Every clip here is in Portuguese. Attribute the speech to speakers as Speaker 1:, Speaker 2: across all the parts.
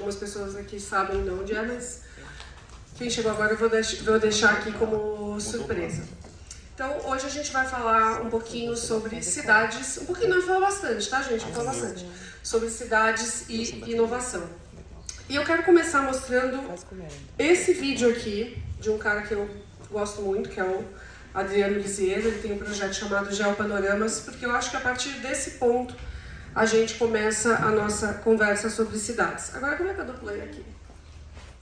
Speaker 1: algumas pessoas aqui sabem de onde é, mas quem chegou agora eu vou deixar aqui como surpresa. Então, hoje a gente vai falar um pouquinho sobre cidades, um pouquinho não, a gente fala bastante, tá, gente? Fala bastante. Sobre cidades e inovação. E eu quero começar mostrando esse vídeo aqui, de um cara que eu gosto muito, que é o Adriano Lisiero. Ele tem um projeto chamado Geopanoramas, porque eu acho que a partir desse ponto a gente começa a nossa conversa sobre cidades. Agora, como é que eu dou play aqui?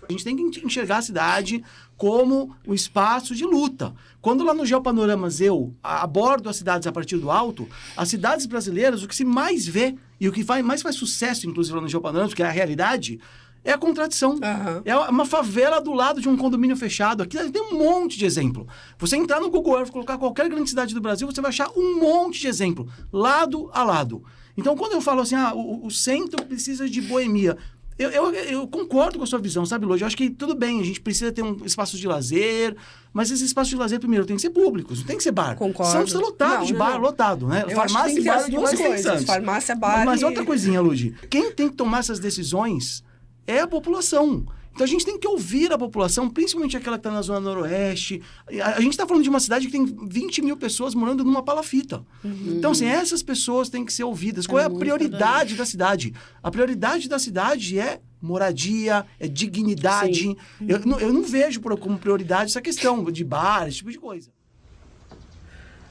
Speaker 2: A gente tem que enxergar a cidade como um espaço de luta. Quando lá no Geopanoramas eu abordo as cidades a partir do alto, as cidades brasileiras, o que se mais vê e o que mais faz sucesso, inclusive lá no Geopanoramas, que é a realidade, é a contradição. Uhum. É uma favela do lado de um condomínio fechado. Aqui tem um monte de exemplo. Você entrar no Google Earth, colocar qualquer grande cidade do Brasil, você vai achar um monte de exemplo, lado a lado. Então, quando eu falo assim, o centro precisa de boemia, eu concordo com a sua visão, sabe, Lô? Eu acho que tudo bem, a gente precisa ter um espaço de lazer, mas esses espaços de lazer, primeiro, tem que ser públicos, não tem que ser bar.
Speaker 3: Concordo.
Speaker 2: Santos está lotado de bar, lotado, né?
Speaker 3: Eu farmácia e bar, as duas coisas. Farmácia, bar
Speaker 2: Mas outra coisinha, Ludi, quem tem que tomar essas decisões é a população. Então a gente tem que ouvir a população, principalmente aquela que está na Zona Noroeste. A gente está falando de uma cidade que tem 20 mil pessoas morando numa palafita. Uhum. Então, assim, essas pessoas têm que ser ouvidas. Qual é a prioridade da cidade? A prioridade da cidade é moradia, é dignidade. Eu não vejo como prioridade essa questão de bar, esse tipo de coisa.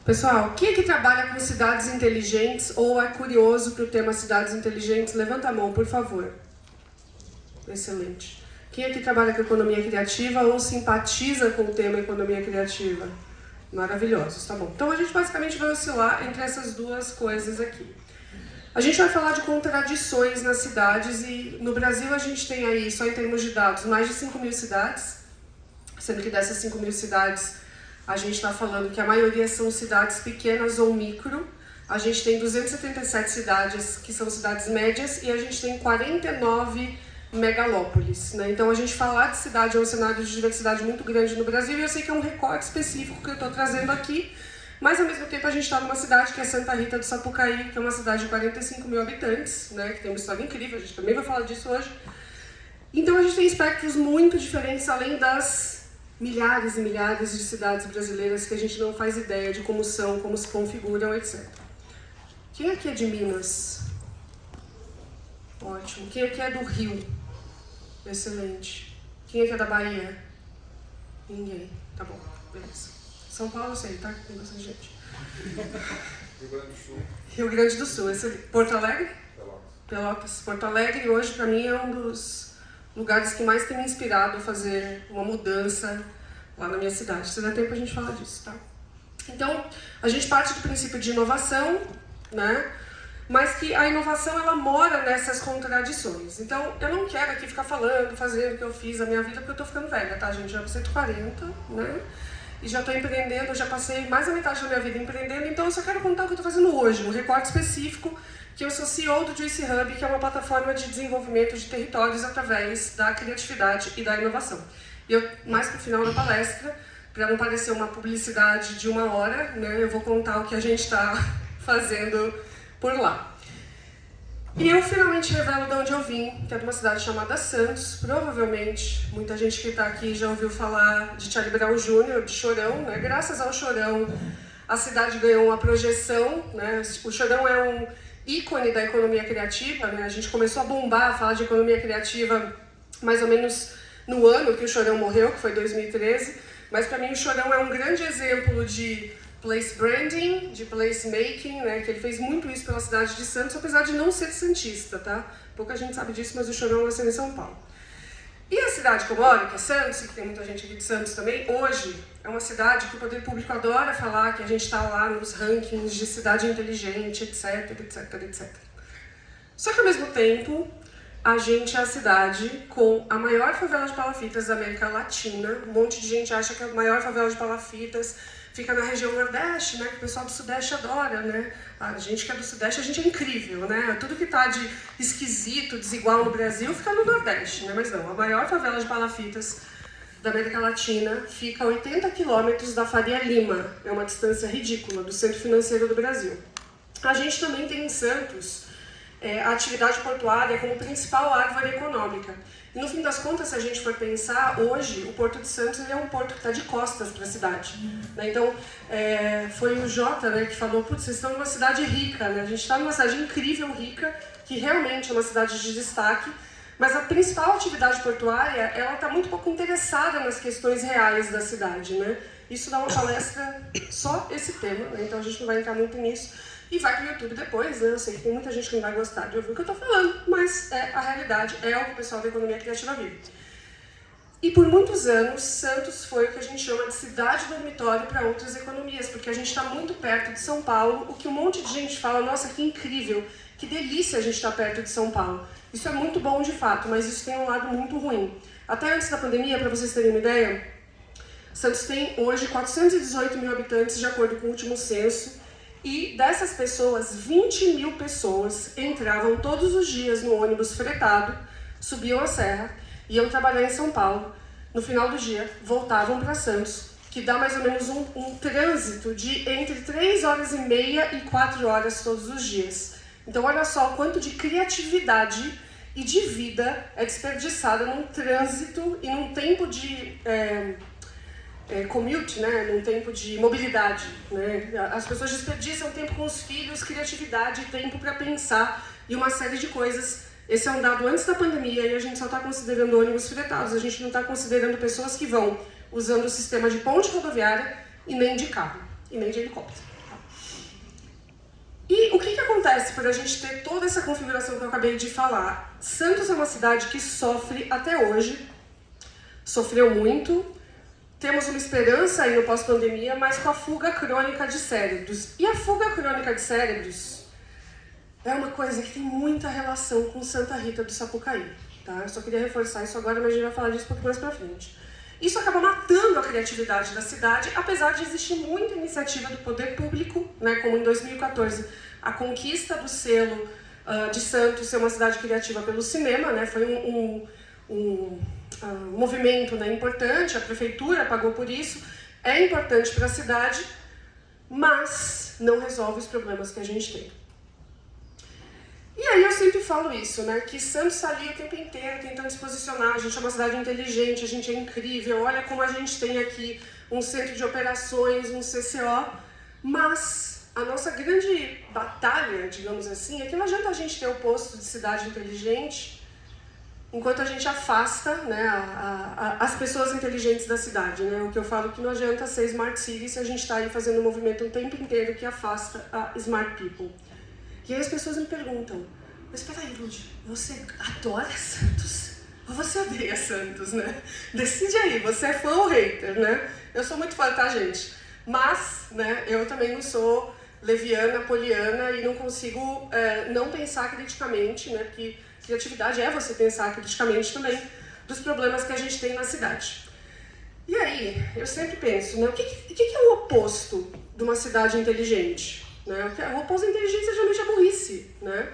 Speaker 1: Pessoal, quem é que trabalha com cidades inteligentes ou é curioso para o tema cidades inteligentes? Levanta a mão, por favor. Excelente. Quem aqui trabalha com economia criativa ou simpatiza com o tema economia criativa? Maravilhosos, tá bom. Então a gente basicamente vai oscilar entre essas duas coisas aqui. A gente vai falar de contradições nas cidades e no Brasil a gente tem aí, só em termos de dados, mais de 5 mil cidades, sendo que dessas 5 mil cidades a gente está falando que a maioria são cidades pequenas ou micro. A gente tem 277 cidades que são cidades médias e a gente tem 49 megalópolis, né? Então a gente falar de cidade é um cenário de diversidade muito grande no Brasil e eu sei que é um recorte específico que eu estou trazendo aqui, mas ao mesmo tempo a gente está numa cidade que é Santa Rita do Sapucaí, que é uma cidade de 45 mil habitantes, né? Que tem uma história incrível, a gente também vai falar disso hoje. Então a gente tem espectros muito diferentes, além das milhares e milhares de cidades brasileiras que a gente não faz ideia de como são, como se configuram, etc. Quem aqui é de Minas? Ótimo. Quem aqui é do Rio? Excelente. Quem aqui é da Bahia? Ninguém. Tá bom, beleza. São Paulo eu sei, tá? Tem bastante gente.
Speaker 4: Rio Grande do Sul.
Speaker 1: Rio Grande do Sul, excelente. Porto Alegre? Pelotas. Porto Alegre hoje para mim é um dos lugares que mais tem me inspirado a fazer uma mudança lá na minha cidade. Se der tempo a gente fala disso, tá? Então, a gente parte do princípio de inovação, né? Mas que a inovação ela mora nessas contradições. Então, eu não quero aqui ficar falando, fazendo o que eu fiz a minha vida, porque eu tô ficando velha, tá, gente? Já vou 140, né? E já tô empreendendo, já passei mais da metade da minha vida empreendendo, então eu só quero contar o que eu tô fazendo hoje, um recorte específico, que eu sou CEO do Juice Hub, que é uma plataforma de desenvolvimento de territórios através da criatividade e da inovação. E eu, mais pro final da palestra, para não parecer uma publicidade de 1 hora, né, eu vou contar o que a gente está fazendo por lá. E eu finalmente revelo de onde eu vim, que é de uma cidade chamada Santos. Provavelmente, muita gente que está aqui já ouviu falar de Charlie Brown Jr., de Chorão, né? Graças ao Chorão, a cidade ganhou uma projeção, né? O Chorão é um ícone da economia criativa, né? A gente começou a bombar, a falar de economia criativa mais ou menos no ano que o Chorão morreu, que foi 2013. Mas para mim o Chorão é um grande exemplo de place branding, de place making, né, que ele fez muito isso pela cidade de Santos, apesar de não ser santista, tá? Pouca gente sabe disso, mas o Chorão nasceu em São Paulo. E a cidade que eu moro, que é Santos, que tem muita gente aqui de Santos também, hoje é uma cidade que o poder público adora falar que a gente está lá nos rankings de cidade inteligente, etc, etc, etc. Só que ao mesmo tempo, a gente é a cidade com a maior favela de palafitas da América Latina. Um monte de gente acha que a maior favela de palafitas fica na região Nordeste, né, que o pessoal do Sudeste adora, né? A gente que é do Sudeste, a gente é incrível, né? Tudo que tá de esquisito, desigual no Brasil, fica no Nordeste, né? Mas não, a maior favela de palafitas da América Latina fica a 80 quilômetros da Faria Lima. É uma distância ridícula do centro financeiro do Brasil. A gente também tem em Santos a atividade portuária como principal árvore econômica. E no fim das contas, se a gente for pensar, hoje o Porto de Santos é um porto que está de costas para a cidade. Né? Então, foi o Jota, né, que falou, putz, vocês estão numa cidade rica, né? A gente está numa cidade incrível, rica, que realmente é uma cidade de destaque, mas a principal atividade portuária, ela está muito pouco interessada nas questões reais da cidade, né? Isso dá uma palestra só esse tema, né? Então a gente não vai entrar muito nisso. E vai para o YouTube depois, né? Eu sei que tem muita gente que não vai gostar de ouvir o que eu estou falando, mas a realidade é o que o pessoal da economia criativa vive. E por muitos anos, Santos foi o que a gente chama de cidade dormitório para outras economias, porque a gente está muito perto de São Paulo, o que um monte de gente fala, nossa, que incrível, que delícia a gente estar perto de São Paulo. Isso é muito bom de fato, mas isso tem um lado muito ruim. Até antes da pandemia, para vocês terem uma ideia, Santos tem hoje 418 mil habitantes, de acordo com o último censo, e dessas pessoas, 20 mil pessoas entravam todos os dias no ônibus fretado, subiam a serra, iam trabalhar em São Paulo, no final do dia voltavam para Santos, que dá mais ou menos um trânsito de entre 3 horas e meia e 4 horas todos os dias. Então olha só o quanto de criatividade e de vida é desperdiçada num trânsito e num tempo de commute, né, num tempo de mobilidade, né? As pessoas desperdiçam tempo com os filhos, criatividade, tempo para pensar e uma série de coisas. Esse é um dado antes da pandemia e a gente só está considerando ônibus fretados, a gente não está considerando pessoas que vão usando o sistema de ponte rodoviária e nem de carro, e nem de helicóptero. E o que acontece para a gente ter toda essa configuração que eu acabei de falar? Santos é uma cidade que sofre até hoje, sofreu muito. Temos uma esperança aí no pós-pandemia, mas com a fuga crônica de cérebros. E a fuga crônica de cérebros é uma coisa que tem muita relação com Santa Rita do Sapucaí. Tá? Eu só queria reforçar isso agora, mas a gente vai falar disso um pouco mais pra frente. Isso acaba matando a criatividade da cidade, apesar de existir muita iniciativa do poder público, né, como em 2014, a conquista do selo de Santos ser uma cidade criativa pelo cinema, né, foi um movimento, né, importante, a prefeitura pagou por isso, é importante para a cidade, mas não resolve os problemas que a gente tem. E aí eu sempre falo isso, né, que Santos está ali o tempo inteiro tentando se posicionar, a gente é uma cidade inteligente, a gente é incrível, olha como a gente tem aqui um centro de operações, um CCO, mas a nossa grande batalha, digamos assim, é que não adianta a gente ter o posto de cidade inteligente enquanto a gente afasta, né, as pessoas inteligentes da cidade, né? O que eu falo que não adianta ser Smart City se a gente está aí fazendo um movimento o tempo inteiro que afasta a Smart People. E aí as pessoas me perguntam, mas peraí, Lud, você adora Santos? Ou você odeia Santos, né? Decide aí, você é fã ou hater, né? Eu sou muito fã, tá, gente? Mas, né, eu também não sou leviana, poliana e não consigo não pensar criticamente, né? Porque criatividade é você pensar criticamente também dos problemas que a gente tem na cidade. E aí, eu sempre penso, né, o que é o oposto de uma cidade inteligente? Né? O oposto da inteligência geralmente é a burrice. Né?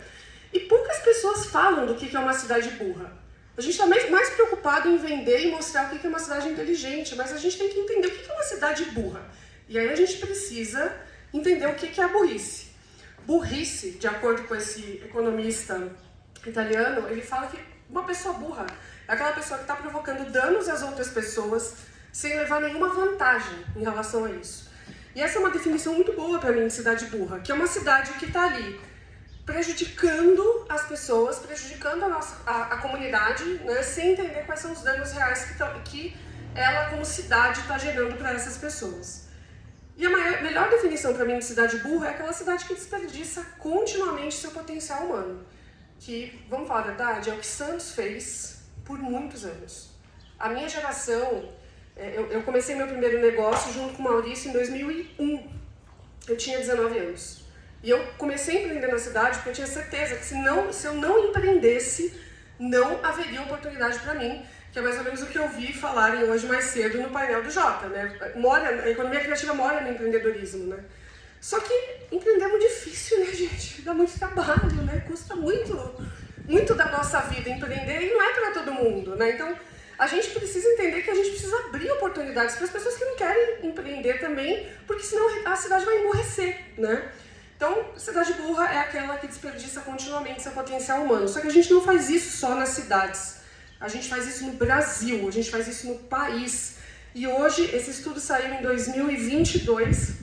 Speaker 1: E poucas pessoas falam do que é uma cidade burra. A gente está mais preocupado em vender e mostrar o que é uma cidade inteligente, mas a gente tem que entender o que é uma cidade burra. E aí a gente precisa entender o que é a burrice. Burrice, de acordo com esse economista italiano, ele fala que uma pessoa burra é aquela pessoa que está provocando danos às outras pessoas sem levar nenhuma vantagem em relação a isso. E essa é uma definição muito boa para mim de cidade burra, que é uma cidade que está ali prejudicando as pessoas, prejudicando a comunidade, né, sem entender quais são os danos reais que ela, como cidade, está gerando para essas pessoas. E a melhor definição para mim de cidade burra é aquela cidade que desperdiça continuamente seu potencial humano. Que, vamos falar a verdade, é o que Santos fez por muitos anos. A minha geração, eu comecei meu primeiro negócio junto com o Maurício em 2001. Eu tinha 19 anos. E eu comecei a empreender na cidade porque eu tinha certeza que se eu não empreendesse, não haveria oportunidade para mim, que é mais ou menos o que eu vi falarem hoje mais cedo no painel do Jota. Né? A economia criativa mora no empreendedorismo, né? Só que empreender é muito difícil, né, gente? Dá muito trabalho, né? Custa muito da nossa vida empreender e não é para todo mundo, né? Então, a gente precisa entender que a gente precisa abrir oportunidades para as pessoas que não querem empreender também, porque senão a cidade vai emborrecer, né? Então, cidade burra é aquela que desperdiça continuamente seu potencial humano. Só que a gente não faz isso só nas cidades. A gente faz isso no Brasil, a gente faz isso no país. E hoje, esse estudo saiu em 2022,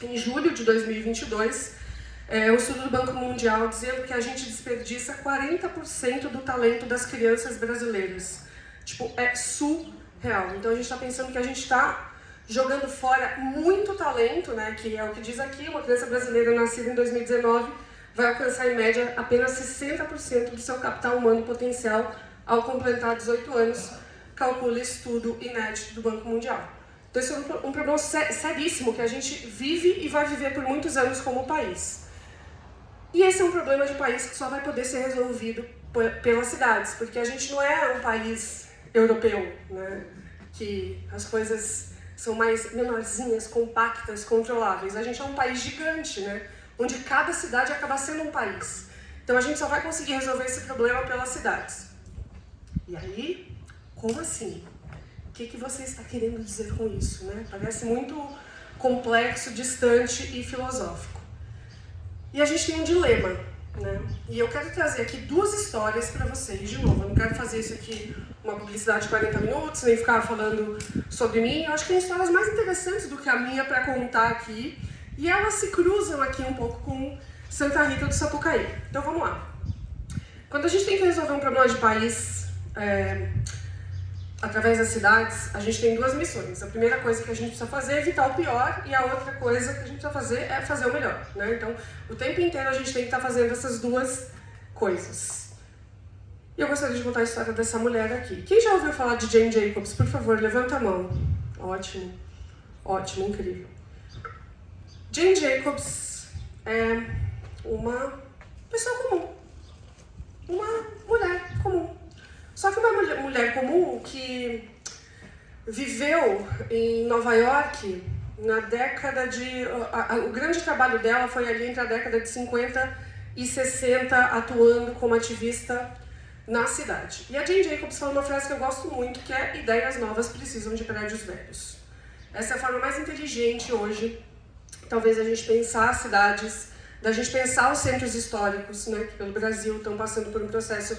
Speaker 1: em julho de 2022, um estudo do Banco Mundial dizendo que a gente desperdiça 40% do talento das crianças brasileiras. Tipo, é surreal. Então a gente está pensando que a gente está jogando fora muito talento, né? Que é o que diz aqui, uma criança brasileira nascida em 2019 vai alcançar em média apenas 60% do seu capital humano potencial ao completar 18 anos, calcula estudo inédito do Banco Mundial. Então isso é um problema seríssimo que a gente vive e vai viver por muitos anos como país. E esse é um problema de país que só vai poder ser resolvido pelas cidades, porque a gente não é um país europeu, né? Que as coisas são mais menorzinhas, compactas, controláveis. A gente é um país gigante, né? Onde cada cidade acaba sendo um país. Então a gente só vai conseguir resolver esse problema pelas cidades. E aí, como assim? O que você está querendo dizer com isso, né? Parece muito complexo, distante e filosófico. E a gente tem um dilema, né? E eu quero trazer aqui duas histórias para vocês, de novo. Eu não quero fazer isso aqui uma publicidade de 40 minutos, nem ficar falando sobre mim. Eu acho que tem histórias mais interessantes do que a minha para contar aqui. E elas se cruzam aqui um pouco com Santa Rita do Sapucaí. Então vamos lá. Quando a gente tem que resolver um problema de país através das cidades, a gente tem duas missões. A primeira coisa que a gente precisa fazer é evitar o pior, e a outra coisa que a gente precisa fazer é fazer o melhor, né? Então, o tempo inteiro a gente tem que estar fazendo essas duas coisas. E eu gostaria de contar a história dessa mulher aqui. Quem já ouviu falar de Jane Jacobs? Por favor, levanta a mão. Ótimo. Ótimo, incrível. Jane Jacobs é uma pessoa comum. Uma mulher comum. Só que uma mulher comum que viveu em Nova York na década de... O grande trabalho dela foi ali entre a década de 50 e 60, atuando como ativista na cidade. E a Jane Jacobs fala uma frase que eu gosto muito, que é: ideias novas precisam de prédios velhos. Essa é a forma mais inteligente hoje, talvez, a gente pensar as cidades, da gente pensar os centros históricos, né, que pelo Brasil estão passando por um processo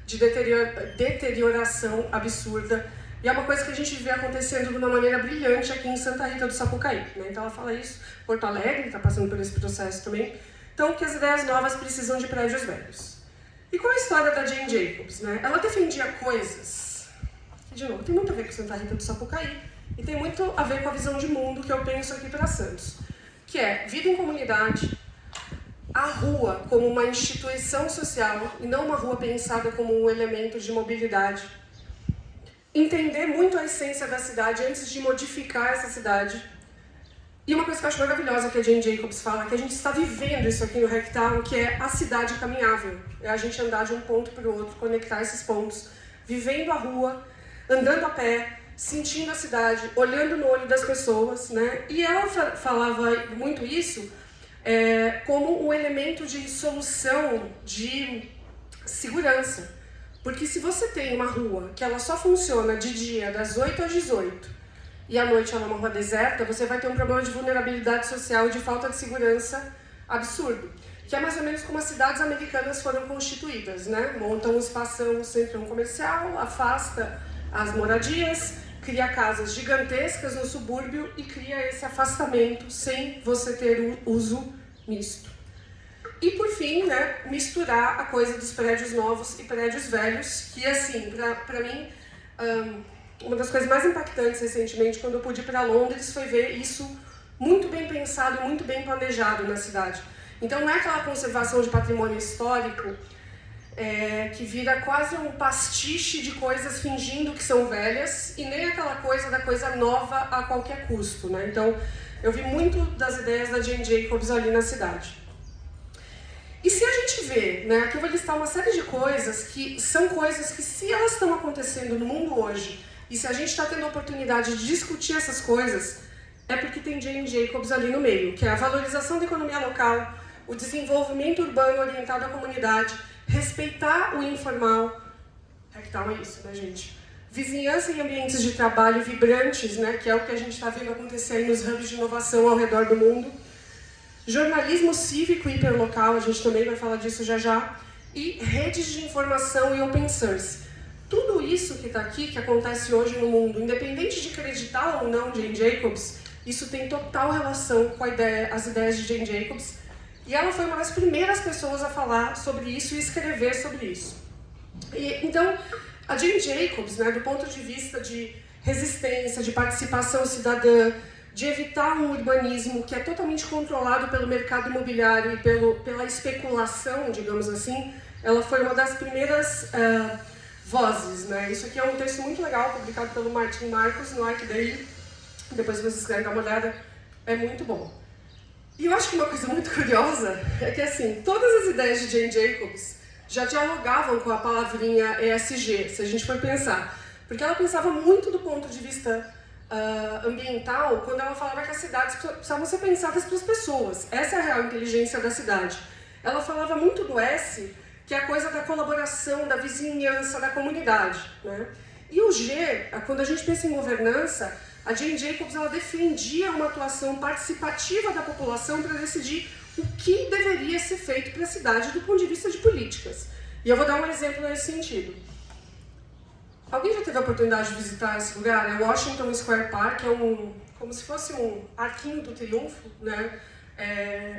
Speaker 1: de deterioração absurda. E é uma coisa que a gente vê acontecendo de uma maneira brilhante aqui em Santa Rita do Sapucaí, né? Então ela fala isso, Porto Alegre está passando por esse processo também. Então, que as ideias novas precisam de prédios velhos. E qual é a história da Jane Jacobs, né? Ela defendia coisas que, de novo, tem muito a ver com Santa Rita do Sapucaí e tem muito a ver com a visão de mundo que eu penso aqui para Santos, que é vida em comunidade, a rua como uma instituição social e não uma rua pensada como um elemento de mobilidade. Entender muito a essência da cidade antes de modificar essa cidade. E uma coisa que eu acho maravilhosa que a Jane Jacobs fala, que a gente está vivendo isso aqui no Hacktown, que é a cidade caminhável. É a gente andar de um ponto para o outro, conectar esses pontos, vivendo a rua, andando a pé, sentindo a cidade, olhando no olho das pessoas, né? E ela falava muito isso como um elemento de solução de segurança. Porque se você tem uma rua que ela só funciona de dia, das 8 às 18, e à noite ela é uma rua deserta, você vai ter um problema de vulnerabilidade social e de falta de segurança absurdo. Que é mais ou menos como as cidades americanas foram constituídas, né? Montam um espação, um centrão comercial, afasta as moradias, cria casas gigantescas no subúrbio e cria esse afastamento sem você ter o uso misto. E por fim, né, misturar a coisa dos prédios novos e prédios velhos, que assim, pra mim, uma das coisas mais impactantes recentemente, quando eu pude ir para Londres, foi ver isso muito bem pensado e muito bem planejado na cidade. Então não é aquela conservação de patrimônio histórico que vira quase um pastiche de coisas fingindo que são velhas, e nem aquela coisa da coisa nova a qualquer custo, né? Então eu vi muito das ideias da Jane Jacobs ali na cidade. E se a gente vê, né, aqui eu vou listar uma série de coisas que são coisas que, se elas estão acontecendo no mundo hoje, e se a gente está tendo a oportunidade de discutir essas coisas, é porque tem Jane Jacobs ali no meio, que é a valorização da economia local, o desenvolvimento urbano orientado à comunidade, respeitar o informal. Hacktown é isso, né, gente? Vizinhança e ambientes de trabalho vibrantes, né, que é o que a gente está vendo acontecer aí nos hubs de inovação ao redor do mundo. jornalismo cívico e hiperlocal, a gente também vai falar disso já já, e redes de informação e open source. Tudo isso que está aqui, que acontece hoje no mundo, independente de acreditar ou não Jane Jacobs, isso tem total relação com as ideias de Jane Jacobs, e ela foi uma das primeiras pessoas a falar sobre isso e escrever sobre isso. Então, a Jane Jacobs, né, do ponto de vista de resistência, de participação cidadã, de evitar um urbanismo que é totalmente controlado pelo mercado imobiliário e pela especulação, digamos assim, ela foi uma das primeiras vozes, né? Isso aqui é um texto muito legal, publicado pelo Martin Marcos no Arc Daily. Depois, se vocês quiserem dar uma olhada, é muito bom. E eu acho que uma coisa muito curiosa é que, assim, todas as ideias de Jane Jacobs já dialogavam com a palavrinha ESG, se a gente for pensar. Porque ela pensava muito do ponto de vista ambiental, quando ela falava que as cidades precisavam ser pensadas para as pessoas. Essa é a real inteligência da cidade. Ela falava muito do S, que é a coisa da colaboração, da vizinhança, da comunidade, né? E o G, quando a gente pensa em governança, a Jane Jacobs ela defendia uma atuação participativa da população para decidir o que deveria ser feito para a cidade do ponto de vista de políticas. E eu vou dar um exemplo nesse sentido. Alguém já teve a oportunidade de visitar esse lugar? É Washington Square Park, é como se fosse um arquinho do triunfo, né?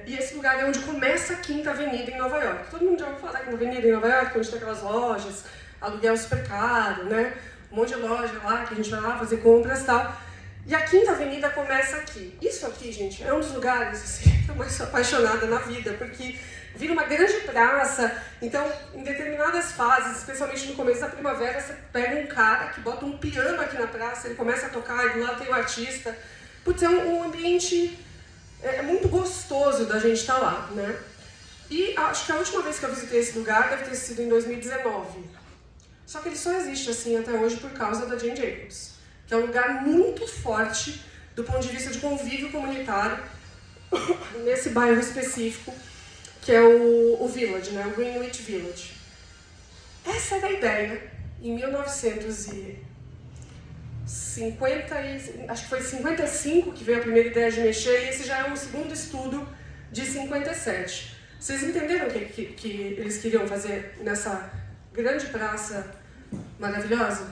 Speaker 1: E esse lugar é onde começa a Quinta Avenida em Nova York. Todo mundo já ouviu falar da Quinta Avenida em Nova York, onde tem aquelas lojas, aluguel super caro, né? Um monte de loja lá, que a gente vai lá fazer compras e tal. E a Quinta Avenida começa aqui. Isso aqui, gente, é um dos lugares assim, que eu mais sou apaixonada na vida, porque vira uma grande praça. Então, em determinadas fases, especialmente no começo da primavera, você pega um cara que bota um piano aqui na praça, ele começa a tocar, e do lado tem o artista. Putz, é um ambiente muito gostoso da gente estar lá, né? E acho que a última vez que eu visitei esse lugar deve ter sido em 2019. Só que ele só existe assim até hoje por causa da Jane Jacobs, que é um lugar muito forte do ponto de vista de convívio comunitário nesse bairro específico, que é o Village, né? O Greenwich Village. Essa era a ideia em 1950, acho que foi em 55 que veio a primeira ideia de mexer, e esse já é um segundo estudo de 57. Vocês entenderam o que eles queriam fazer nessa grande praça maravilhosa?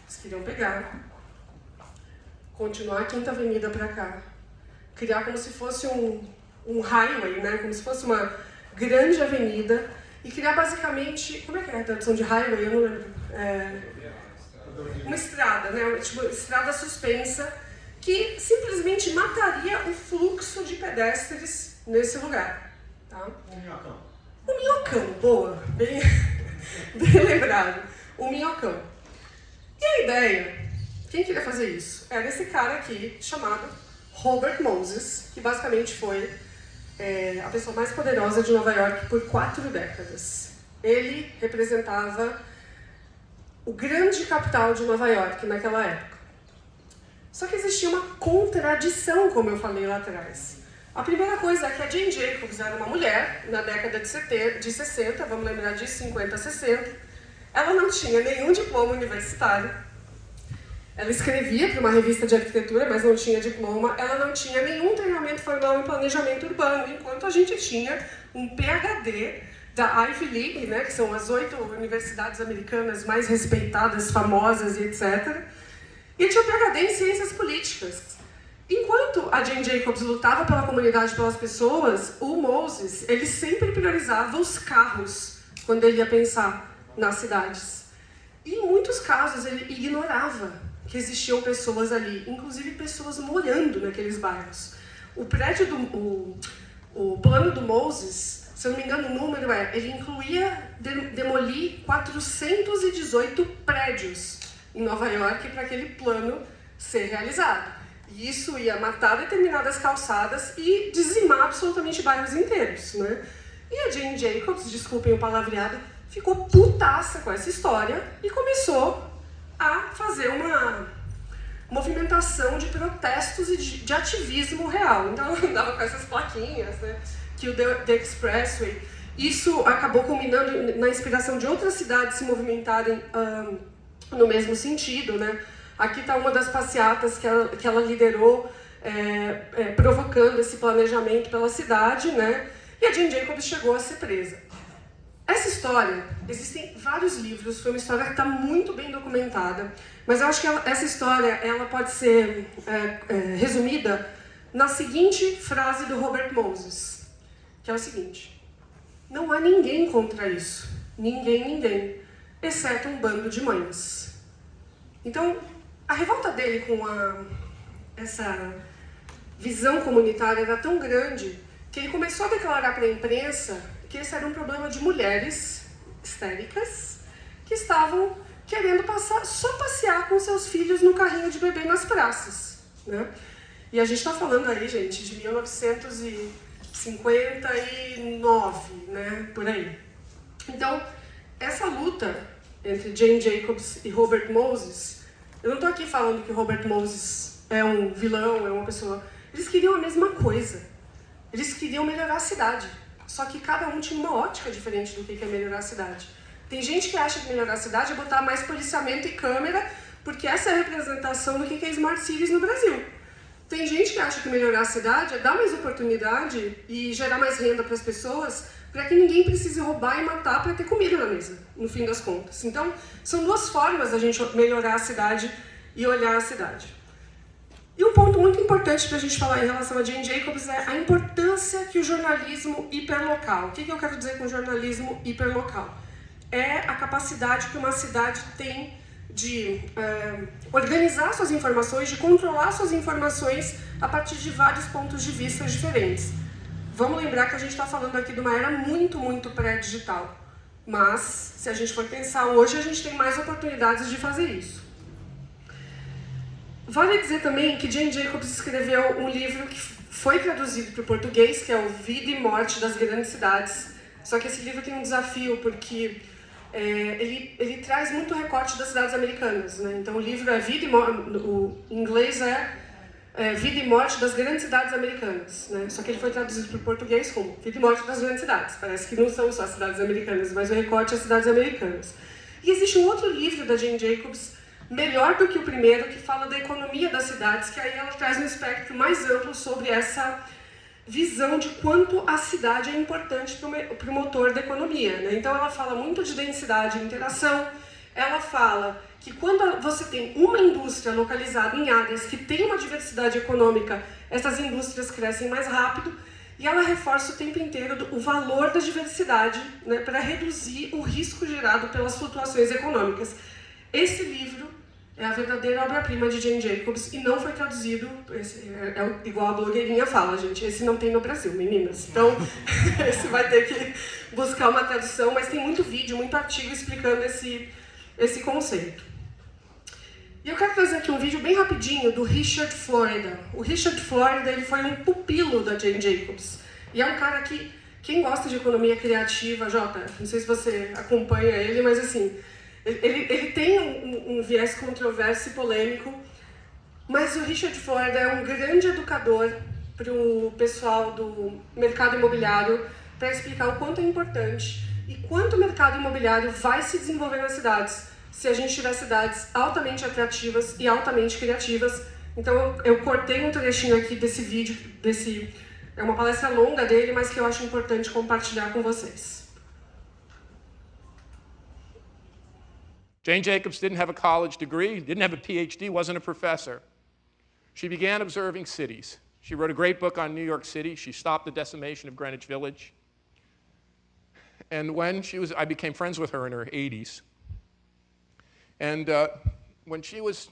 Speaker 1: Eles queriam pegar, continuar a Quinta Avenida para cá, criar como se fosse um highway, né? Como se fosse uma grande avenida, e criar basicamente, como é que é a tradução de highway? Eu não lembro. Uma estrada, né? Tipo, estrada suspensa, que simplesmente mataria o fluxo de pedestres nesse lugar. Tá?
Speaker 4: Um minhocão.
Speaker 1: Um minhocão, boa, bem lembrado. Um minhocão. E a ideia, quem queria fazer isso? Era esse cara aqui, chamado Robert Moses, que basicamente foi a pessoa mais poderosa de Nova York por 4 décadas. Ele representava o grande capital de Nova York naquela época. Só que existia uma contradição, como eu falei lá atrás. A primeira coisa é que a Jane Jacobs era uma mulher, na década de 60, vamos lembrar de 50 a 60. Ela não tinha nenhum diploma universitário. Ela escrevia para uma revista de arquitetura, mas não tinha diploma. Ela não tinha nenhum treinamento formal em planejamento urbano, enquanto a gente tinha um PhD da Ivy League, né, que são as 8 universidades americanas mais respeitadas, famosas e etc. E tinha um PhD em ciências políticas. Enquanto a Jane Jacobs lutava pela comunidade, pelas pessoas, o Moses, ele sempre priorizava os carros quando ele ia pensar nas cidades. E em muitos casos ele ignorava que existiam pessoas ali, inclusive pessoas morando naqueles bairros. O prédio o plano do Moses, se eu não me engano o número ele incluía demolir 418 prédios em Nova York para aquele plano ser realizado. E isso ia matar determinadas calçadas e dizimar absolutamente bairros inteiros, né? E a Jane Jacobs, desculpem o palavreado, ficou putaça com essa história e começou a fazer uma movimentação de protestos e de ativismo real. Então ela andava com essas plaquinhas, né? Que o The Expressway. Isso acabou culminando na inspiração de outras cidades se movimentarem no mesmo sentido, né? Aqui está uma das passeatas que ela liderou provocando esse planejamento pela cidade, né? E a Jane Jacobs chegou a ser presa. Essa história, existem vários livros, foi uma história que está muito bem documentada, mas eu acho que essa história ela pode ser resumida na seguinte frase do Robert Moses, que é o seguinte: não há ninguém contra isso, ninguém, exceto um bando de mães. Então, a revolta dele com essa visão comunitária era tão grande que ele começou a declarar para a imprensa que esse era um problema de mulheres histéricas que estavam querendo só passear com seus filhos no carrinho de bebê nas praças, né? E a gente está falando aí, gente, de 1959, né? Por aí. Então, essa luta entre Jane Jacobs e Robert Moses, eu não estou aqui falando que Robert Moses é um vilão, é uma pessoa... Eles queriam a mesma coisa. Eles queriam melhorar a cidade. Só que cada um tinha uma ótica diferente do que é melhorar a cidade. Tem gente que acha que melhorar a cidade é botar mais policiamento e câmera, porque essa é a representação do que é Smart Cities no Brasil. Tem gente que acha que melhorar a cidade é dar mais oportunidade e gerar mais renda para as pessoas, para que ninguém precise roubar e matar para ter comida na mesa, no fim das contas. Então, são duas formas da gente melhorar a cidade e olhar a cidade. E um ponto muito importante para a gente falar em relação a Jane Jacobs é a importância que o jornalismo hiperlocal... O que eu quero dizer com jornalismo hiperlocal? É a capacidade que uma cidade tem de organizar suas informações, de controlar suas informações a partir de vários pontos de vista diferentes. Vamos lembrar que a gente está falando aqui de uma era muito, muito pré-digital. Mas, se a gente for pensar hoje, a gente tem mais oportunidades de fazer isso. Vale dizer também que Jane Jacobs escreveu um livro que foi traduzido para o português, que é o Vida e Morte das Grandes Cidades. Só que esse livro tem um desafio, porque ele traz muito recorte das cidades americanas, né? Então o livro é Vida e Morte, em inglês Vida e Morte das Grandes Cidades Americanas, né? Só que ele foi traduzido para o português como Vida e Morte das Grandes Cidades. Parece que não são só as cidades americanas, mas o recorte é as cidades americanas. E existe um outro livro da Jane Jacobs, melhor do que o primeiro, que fala da economia das cidades, que aí ela traz um espectro mais amplo sobre essa visão de quanto a cidade é importante para o motor da economia, né? Então ela fala muito de densidade e interação, ela fala que quando você tem uma indústria localizada em áreas que tem uma diversidade econômica, essas indústrias crescem mais rápido, e ela reforça o tempo inteiro o valor da diversidade, né, para reduzir o risco gerado pelas flutuações econômicas. Esse livro é a verdadeira obra-prima de Jane Jacobs e não foi traduzido, igual a blogueirinha fala, gente, esse não tem no Brasil, meninas. Então, esse vai ter que buscar uma tradução, mas tem muito vídeo, muito artigo explicando esse conceito. E eu quero trazer aqui um vídeo bem rapidinho do Richard Florida. O Richard Florida, ele foi um pupilo da Jane Jacobs. E é um cara que, quem gosta de economia criativa, Jota, não sei se você acompanha ele, mas assim... Ele tem um viés controverso e polêmico, mas o Richard Florida é um grande educador para o pessoal do mercado imobiliário para explicar o quanto é importante e quanto o mercado imobiliário vai se desenvolver nas cidades se a gente tiver cidades altamente atrativas e altamente criativas. Então eu cortei um trechinho aqui desse vídeo, é uma palestra longa dele, mas que eu acho importante compartilhar com vocês.
Speaker 5: Jane Jacobs didn't have a college degree, didn't have a PhD, wasn't a professor. She began observing cities. She wrote a great book on New York City. She stopped the decimation of Greenwich Village. And I became friends with her in her 80s. And when she was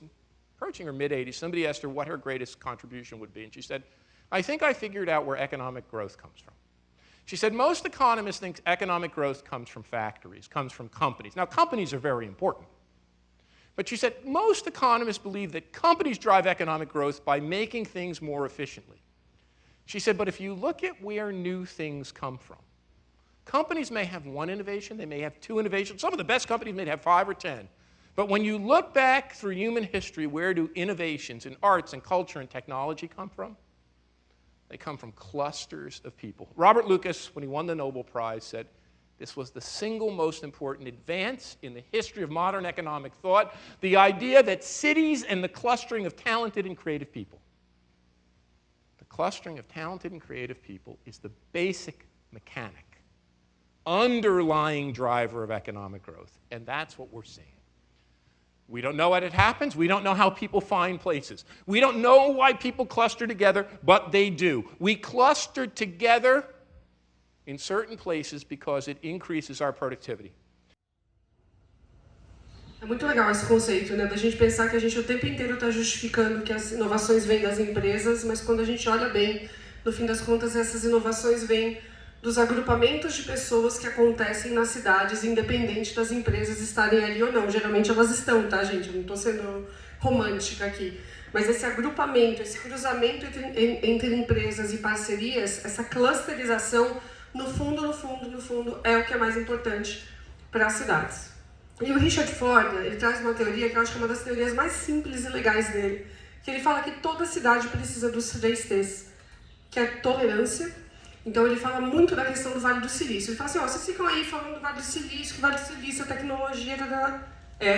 Speaker 5: approaching her mid-80s, somebody asked her what her greatest contribution would be. And she said, I think I figured out where economic growth comes from. She said, most economists think economic growth comes from factories, comes from companies. Now, companies are very important. But she said, most economists believe that companies drive economic growth by making things more efficiently. She said, but if you look at where new things come from, companies may have one innovation, they may have two innovations. Some of the best companies may have 5 or 10. But when you look back through human history, where do innovations in arts and culture and technology come from? They come from clusters of people. Robert Lucas, when he won the Nobel Prize, said this was the single most important advance in the history of modern economic thought, the idea that cities and the clustering of talented and creative people. clustering of talented and creative people is the basic mechanic, underlying driver of economic growth. And that's what we're seeing. We don't know what it happens. We don't know how people find places. We don't know why people cluster together, but they do. We cluster together in certain places because it increases our productivity.
Speaker 1: É muito legal esse conceito, né? Da gente pensar que a gente o tempo inteiro está justificando que as inovações vêm das empresas, mas quando a gente olha bem, no fim das contas, essas inovações vêm dos agrupamentos de pessoas que acontecem nas cidades, independente das empresas estarem ali ou não. Geralmente elas estão, tá, gente? Eu não estou sendo romântica aqui. Mas esse agrupamento, esse cruzamento entre empresas e parcerias, essa clusterização, no fundo, é o que é mais importante para as cidades. E o Richard Ford, ele traz uma teoria que eu acho que é uma das teorias mais simples e legais dele, que ele fala que toda cidade precisa dos 3 T's, que é tolerância. Então ele fala muito da questão do Vale do Silício. Ele fala assim, ó, vocês ficam aí falando do Vale do Silício, que o Vale do Silício, a tecnologia,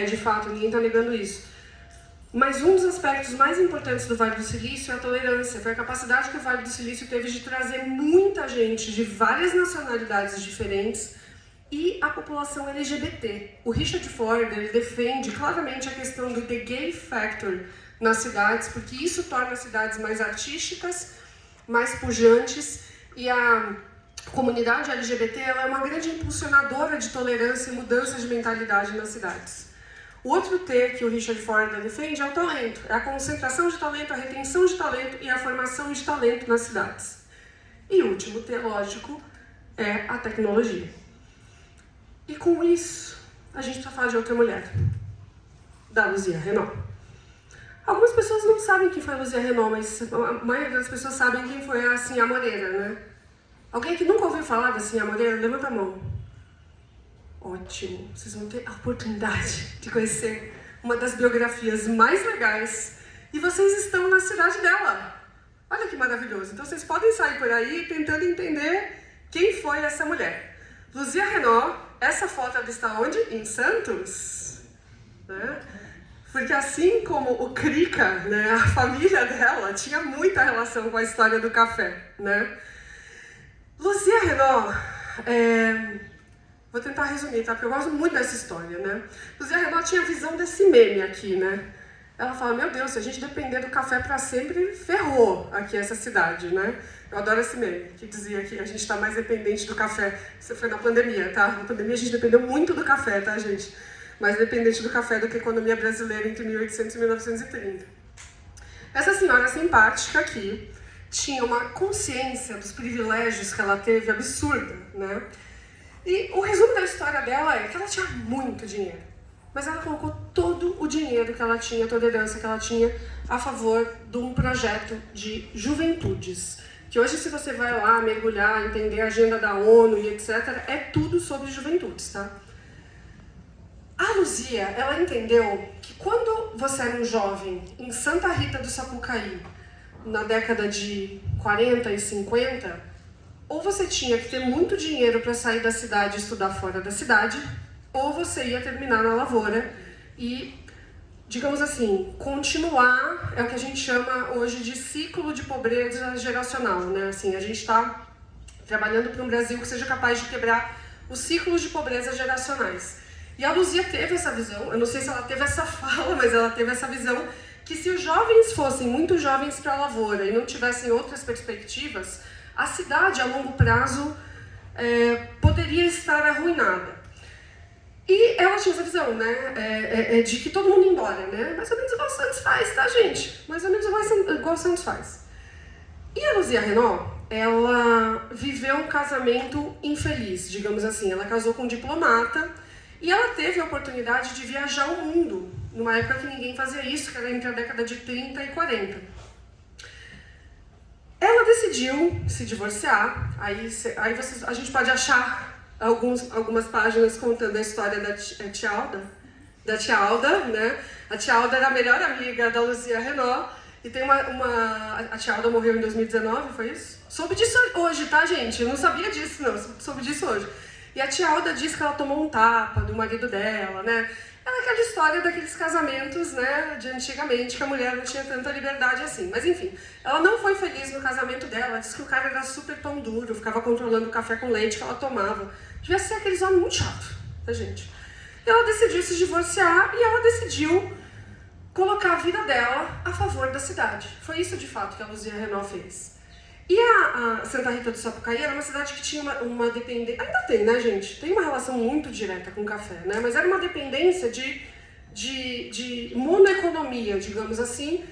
Speaker 1: de fato, ninguém está negando isso. Mas um dos aspectos mais importantes do Vale do Silício é a tolerância. Foi a capacidade que o Vale do Silício teve de trazer muita gente de várias nacionalidades diferentes e a população LGBT. O Richard Ford, ele defende claramente a questão do The Gay Factor nas cidades, porque isso torna as cidades mais artísticas, mais pujantes, e a comunidade LGBT ela é uma grande impulsionadora de tolerância e mudança de mentalidade nas cidades. O outro T que o Richard Ford defende é o talento. É a concentração de talento, a retenção de talento e a formação de talento nas cidades. E o último T, lógico, é a tecnologia. E com isso, a gente precisa falar de outra mulher, da Luzia Renault. Algumas pessoas não sabem quem foi a Luzia Renault, mas a maioria das pessoas sabem quem foi a Sinhá Moreira, né? Alguém que nunca ouviu falar da Sinhá Moreira, levanta a mão. Ótimo, vocês vão ter a oportunidade de conhecer uma das biografias mais legais e vocês estão na cidade dela. Olha que maravilhoso. Então vocês podem sair por aí tentando entender quem foi essa mulher. Luzia Renault, essa foto ela está onde? Em Santos. Né? Porque assim como o Krika, né, a família dela tinha muita relação com a história do café. Né? Luzia Renault, vou tentar resumir, tá? Porque eu gosto muito dessa história, né? Luzia Renault tinha a visão desse meme aqui, né? Ela fala, meu Deus, se a gente depender do café para sempre, ferrou aqui essa cidade, né? Eu adoro esse meme, que dizia que a gente está mais dependente do café. Isso foi na pandemia, tá? Na pandemia a gente dependeu muito do café, tá, gente? Mais dependente do café do que a economia brasileira entre 1800 e 1930. Essa senhora simpática aqui tinha uma consciência dos privilégios que ela teve absurda, né? E o resumo da história dela é que ela tinha muito dinheiro, mas ela colocou todo o dinheiro que ela tinha, a tolerância que ela tinha, a favor de um projeto de juventudes. Que hoje, se você vai lá mergulhar, entender a agenda da ONU e etc., é tudo sobre juventudes, tá? A Luzia, ela entendeu que quando você era um jovem em Santa Rita do Sapucaí, na década de 40 e 50, ou você tinha que ter muito dinheiro para sair da cidade e estudar fora da cidade, ou você ia terminar na lavoura e, digamos assim, continuar, é o que a gente chama hoje de ciclo de pobreza geracional, né? Assim, a gente está trabalhando para um Brasil que seja capaz de quebrar os ciclos de pobreza geracionais. E a Luzia teve essa visão, eu não sei se ela teve essa fala, mas ela teve essa visão, que se os jovens fossem muito jovens para a lavoura e não tivessem outras perspectivas, a cidade, a longo prazo, poderia estar arruinada. E ela tinha essa visão, né, de que todo mundo ia embora, né? Mais ou menos igual o Santos faz, tá, gente? Mais ou menos igual o Santos faz. E a Luzia Renault, ela viveu um casamento infeliz, digamos assim. Ela casou com um diplomata e ela teve a oportunidade de viajar o mundo, numa época que ninguém fazia isso, que era entre a década de 30 e 40. Ela decidiu se divorciar, aí a gente pode achar algumas páginas contando a história da tia Alda, né? A tia Alda era a melhor amiga da Luzia Renault, e tem a tia Alda morreu em 2019, foi isso? Soube disso hoje, tá, gente? Eu não sabia disso, não, soube disso hoje. E a tia Alda disse que ela tomou um tapa do marido dela, né? Era aquela história daqueles casamentos, né, de antigamente, que a mulher não tinha tanta liberdade assim. Mas enfim, ela não foi feliz no casamento dela, disse que o cara era super pão duro, ficava controlando o café com leite que ela tomava. Devia ser aqueles homens muito chatos, tá, gente? E ela decidiu se divorciar e ela decidiu colocar a vida dela a favor da cidade. Foi isso, de fato, que a Luzia Renault fez. E a Santa Rita do Sapucaí era uma cidade que tinha uma dependência... Ainda tem, né, gente? Tem uma relação muito direta com o café, né? Mas era uma dependência de monoeconomia, digamos assim,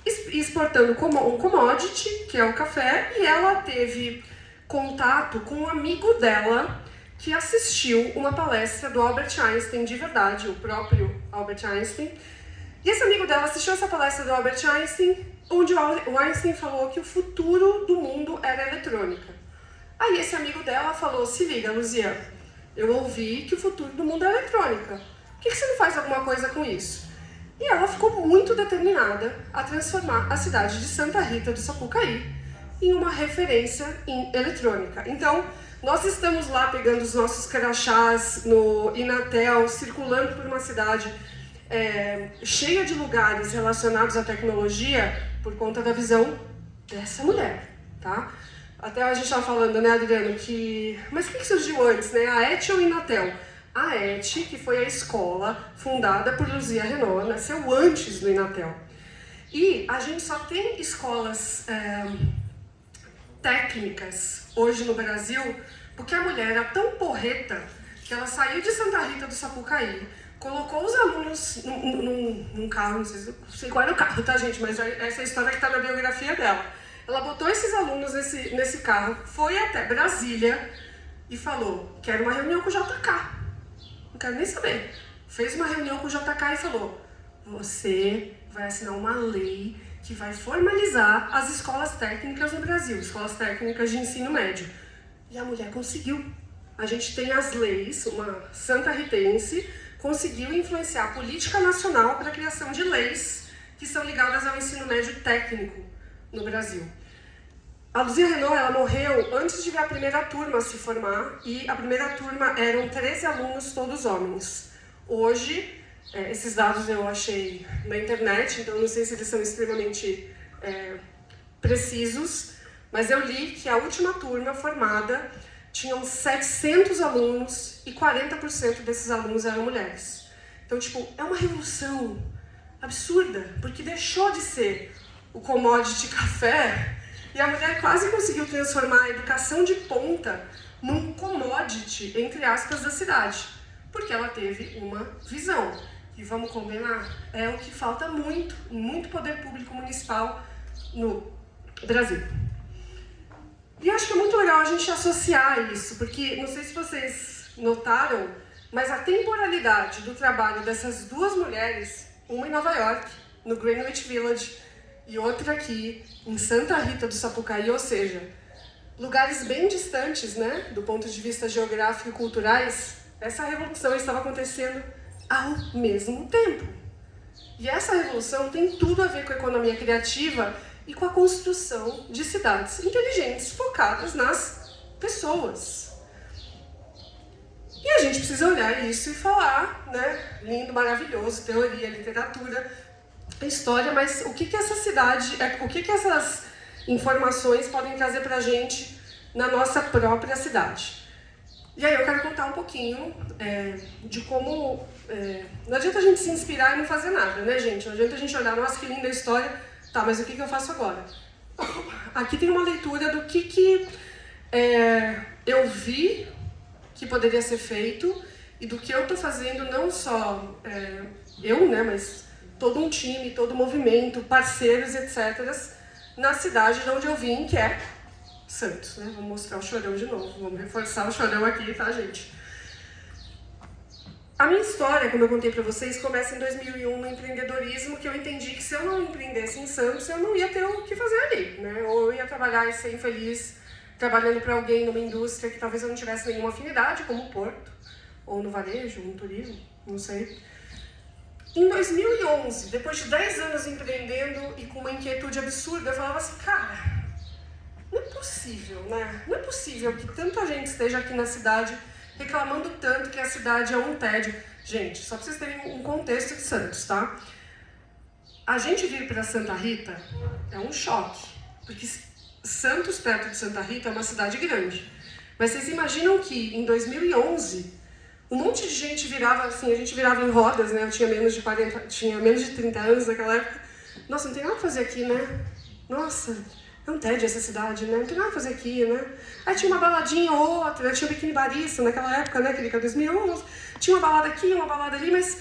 Speaker 1: exportando um commodity, que é o café, e ela teve contato com um amigo dela que assistiu uma palestra do Albert Einstein de verdade, o próprio Albert Einstein. E esse amigo dela assistiu essa palestra do Albert Einstein, onde o Einstein falou que o futuro do mundo era eletrônica. Aí esse amigo dela falou, se liga, Luzia, eu ouvi que o futuro do mundo é eletrônica. Por que você não faz alguma coisa com isso? E ela ficou muito determinada a transformar a cidade de Santa Rita do Sapucaí em uma referência em eletrônica. Então, nós estamos lá pegando os nossos crachás no Inatel, circulando por uma cidade cheia de lugares relacionados à tecnologia por conta da visão dessa mulher, tá? Até a gente estava falando, né, Adriano, mas o que surgiu antes, né? A ET ou o Inatel? A ET, que foi a escola fundada por Luzia Renault, nasceu antes do Inatel. E a gente só tem escolas técnicas hoje no Brasil porque a mulher era tão porreta que ela saiu de Santa Rita do Sapucaí, colocou os alunos num carro, não sei qual era o carro, tá, gente? Mas essa é a história que está na biografia dela. Ela botou esses alunos nesse carro, foi até Brasília e falou, quero uma reunião com o JK. Não quero nem saber. Fez uma reunião com o JK e falou, você vai assinar uma lei que vai formalizar as escolas técnicas no Brasil, escolas técnicas de ensino médio. E a mulher conseguiu. A gente tem as leis, uma santarritense conseguiu influenciar a política nacional para a criação de leis que são ligadas ao ensino médio técnico no Brasil. A Luzia Renault, ela morreu antes de ver a primeira turma se formar, e a primeira turma eram 13 alunos, todos homens. Hoje, esses dados eu achei na internet, então não sei se eles são extremamente precisos, mas eu li que a última turma formada tinham 700 alunos e 40% desses alunos eram mulheres. Então, tipo, é uma revolução absurda, porque deixou de ser o commodity café e a mulher quase conseguiu transformar a educação de ponta num commodity, entre aspas, da cidade, porque ela teve uma visão. E vamos combinar, é o que falta muito poder público municipal no Brasil. E acho que é muito legal a gente associar isso, porque não sei se vocês notaram, mas a temporalidade do trabalho dessas duas mulheres, uma em Nova York, no Greenwich Village, e outra aqui, em Santa Rita do Sapucaí, ou seja, lugares bem distantes, né, do ponto de vista geográfico e culturais, essa revolução estava acontecendo ao mesmo tempo. E essa revolução tem tudo a ver com a economia criativa e com a construção de cidades inteligentes, focadas nas pessoas. E a gente precisa olhar isso e falar, né, lindo, maravilhoso, teoria, literatura, história, mas o que essa cidade, o que essas informações podem trazer pra gente na nossa própria cidade. E aí eu quero contar um pouquinho de como... não adianta a gente se inspirar e não fazer nada, né, gente? Não adianta a gente olhar, nossa, que linda a história, tá, mas o que eu faço agora? Aqui tem uma leitura do que eu vi que poderia ser feito e do que eu tô fazendo, não só eu, né, mas todo um time, todo um movimento, parceiros, etc., na cidade de onde eu vim, que é Santos, né? Vou mostrar o Chorão de novo, vamos reforçar o Chorão aqui, tá, gente? A minha história, como eu contei pra vocês, começa em 2001 no empreendedorismo, que eu entendi que se eu não empreendesse em Santos, eu não ia ter o que fazer ali, né? Ou eu ia trabalhar e ser infeliz trabalhando para alguém numa indústria que talvez eu não tivesse nenhuma afinidade, como o porto, ou no varejo, no turismo, não sei. Em 2011, depois de 10 anos empreendendo e com uma inquietude absurda, eu falava assim, cara, não é possível, né? Não é possível que tanta gente esteja aqui na cidade reclamando tanto que a cidade é um tédio. Gente, só para vocês terem um contexto de Santos, tá? A gente vir para Santa Rita é um choque, porque Santos, perto de Santa Rita, é uma cidade grande. Mas vocês imaginam que, em 2011, um monte de gente virava, assim, a gente virava em rodas, né? Eu tinha menos de 30 anos naquela época. Nossa, não tem nada pra fazer aqui, né? Nossa, é um tédio essa cidade, né? Não tem nada pra fazer aqui, né? Aí tinha uma baladinha ou outra, tinha o Biquíni Barista naquela época, né? Que era 2011. Tinha uma balada aqui, uma balada ali, mas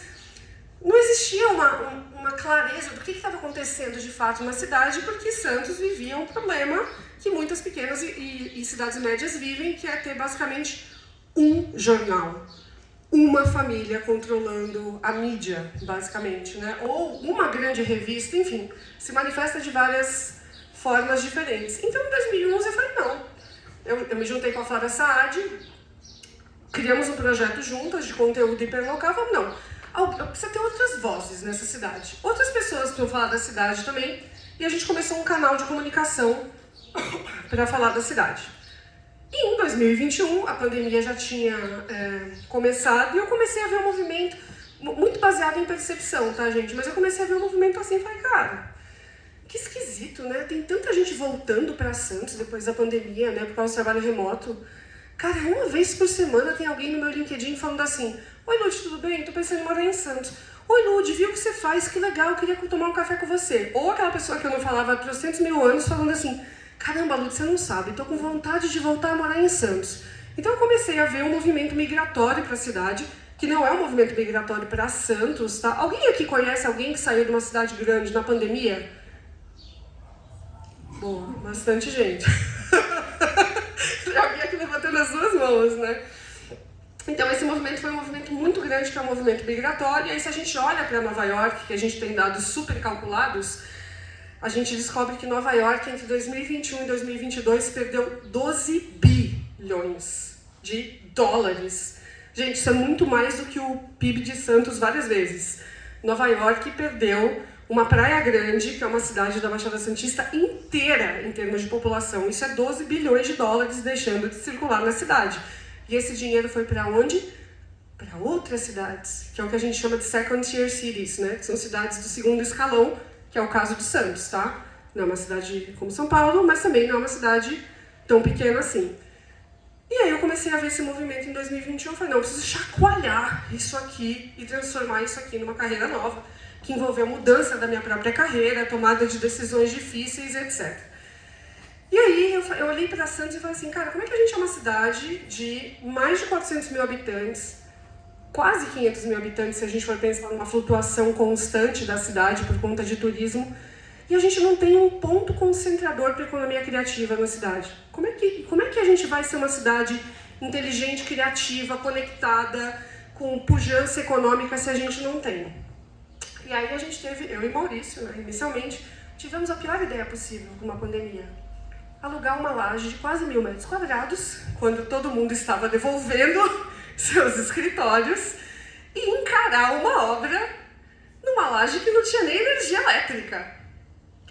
Speaker 1: não existia uma clareza do que estava acontecendo de fato na cidade, porque Santos vivia um problema que muitas pequenas e cidades médias vivem, que é ter basicamente um jornal, uma família controlando a mídia, basicamente, né? Ou uma grande revista, enfim, se manifesta de várias formas diferentes. Então, em 2011, eu falei, não. Eu me juntei com a Flávia Saad, criamos um projeto juntas de conteúdo hiperlocal, falamos, não, precisa ter outras vozes nessa cidade. Outras pessoas precisam falar da cidade também, e a gente começou um canal de comunicação para falar da cidade. E em 2021, a pandemia já tinha começado, e eu comecei a ver um movimento, muito baseado em percepção, tá, gente? Mas eu comecei a ver um movimento assim e falei, cara, que esquisito, né? Tem tanta gente voltando para Santos depois da pandemia, né? Por causa do trabalho remoto. Cara, uma vez por semana tem alguém no meu LinkedIn falando assim, oi, Lud, tudo bem? Tô pensando em morar em Santos. Oi, Lud, vi o que você faz, que legal, eu queria tomar um café com você. Ou aquela pessoa que eu não falava há 300 mil anos falando assim, caramba, Lud, você não sabe, tô com vontade de voltar a morar em Santos. Então eu comecei a ver um movimento migratório para a cidade, que não é um movimento migratório para Santos, tá? Alguém aqui conhece alguém que saiu de uma cidade grande na pandemia? Boa, bastante gente. Alguém aqui levantando as duas mãos, né? Então esse movimento foi um movimento muito grande, que é um movimento migratório, e aí se a gente olha para Nova York, que a gente tem dados super calculados, a gente descobre que Nova York, entre 2021 e 2022, perdeu 12 bilhões de dólares. Gente, isso é muito mais do que o PIB de Santos várias vezes. Nova York perdeu uma Praia Grande, que é uma cidade da Baixada Santista inteira em termos de população. Isso é 12 bilhões de dólares deixando de circular na cidade. E esse dinheiro foi para onde? Para outras cidades, que é o que a gente chama de second tier cities, né? Que são cidades do segundo escalão, que é o caso de Santos, tá? Não é uma cidade como São Paulo, mas também não é uma cidade tão pequena assim. E aí eu comecei a ver esse movimento em 2021, eu falei, não, eu preciso chacoalhar isso aqui e transformar isso aqui numa carreira nova, que envolveu mudança da minha própria carreira, tomada de decisões difíceis, etc. E aí eu olhei para Santos e falei assim, cara, como é que a gente é uma cidade de mais de 400 mil habitantes, quase 500 mil habitantes, se a gente for pensar numa flutuação constante da cidade por conta de turismo, e a gente não tem um ponto concentrador para a economia criativa na cidade? Como é que a gente vai ser uma cidade inteligente, criativa, conectada, com pujança econômica se a gente não tem? E aí a gente teve, eu e Maurício, né, inicialmente, tivemos a pior ideia possível com uma pandemia. Alugar uma laje de quase 1.000 metros quadrados, quando todo mundo estava devolvendo seus escritórios, e encarar uma obra numa laje que não tinha nem energia elétrica.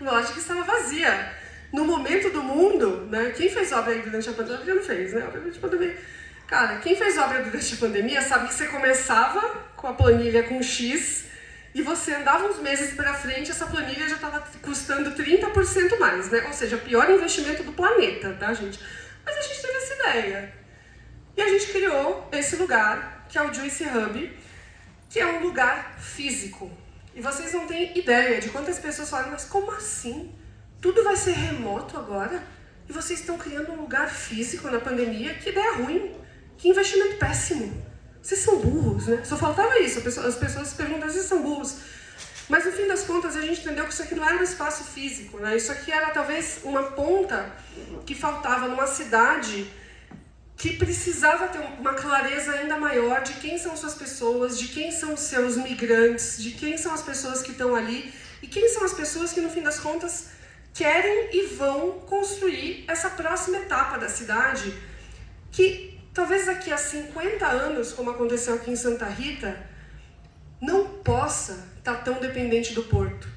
Speaker 1: Uma laje que estava vazia. No momento do mundo, né, quem fez obra aí durante a pandemia não fez, né? Durante a pandemia. Cara, quem fez obra durante a pandemia sabe que você começava com a planilha com X e você andava uns meses para frente, essa planilha já estava custando 30% mais, né? Ou seja, o pior investimento do planeta, tá, gente? Mas a gente teve essa ideia. E a gente criou esse lugar, que é o Juicy Hub, que é um lugar físico. E vocês não têm ideia de quantas pessoas falam, mas como assim? Tudo vai ser remoto agora? E vocês estão criando um lugar físico na pandemia? Que ideia ruim! Que investimento péssimo! Vocês são burros, né? Só faltava isso, as pessoas se perguntam, vocês são burros. Mas no fim das contas a gente entendeu que isso aqui não era um espaço físico, né? Isso aqui era talvez uma ponta que faltava numa cidade que precisava ter uma clareza ainda maior de quem são suas pessoas, de quem são os seus migrantes, de quem são as pessoas que estão ali e quem são as pessoas que no fim das contas querem e vão construir essa próxima etapa da cidade que talvez daqui a 50 anos, como aconteceu aqui em Santa Rita, não possa estar tão dependente do porto.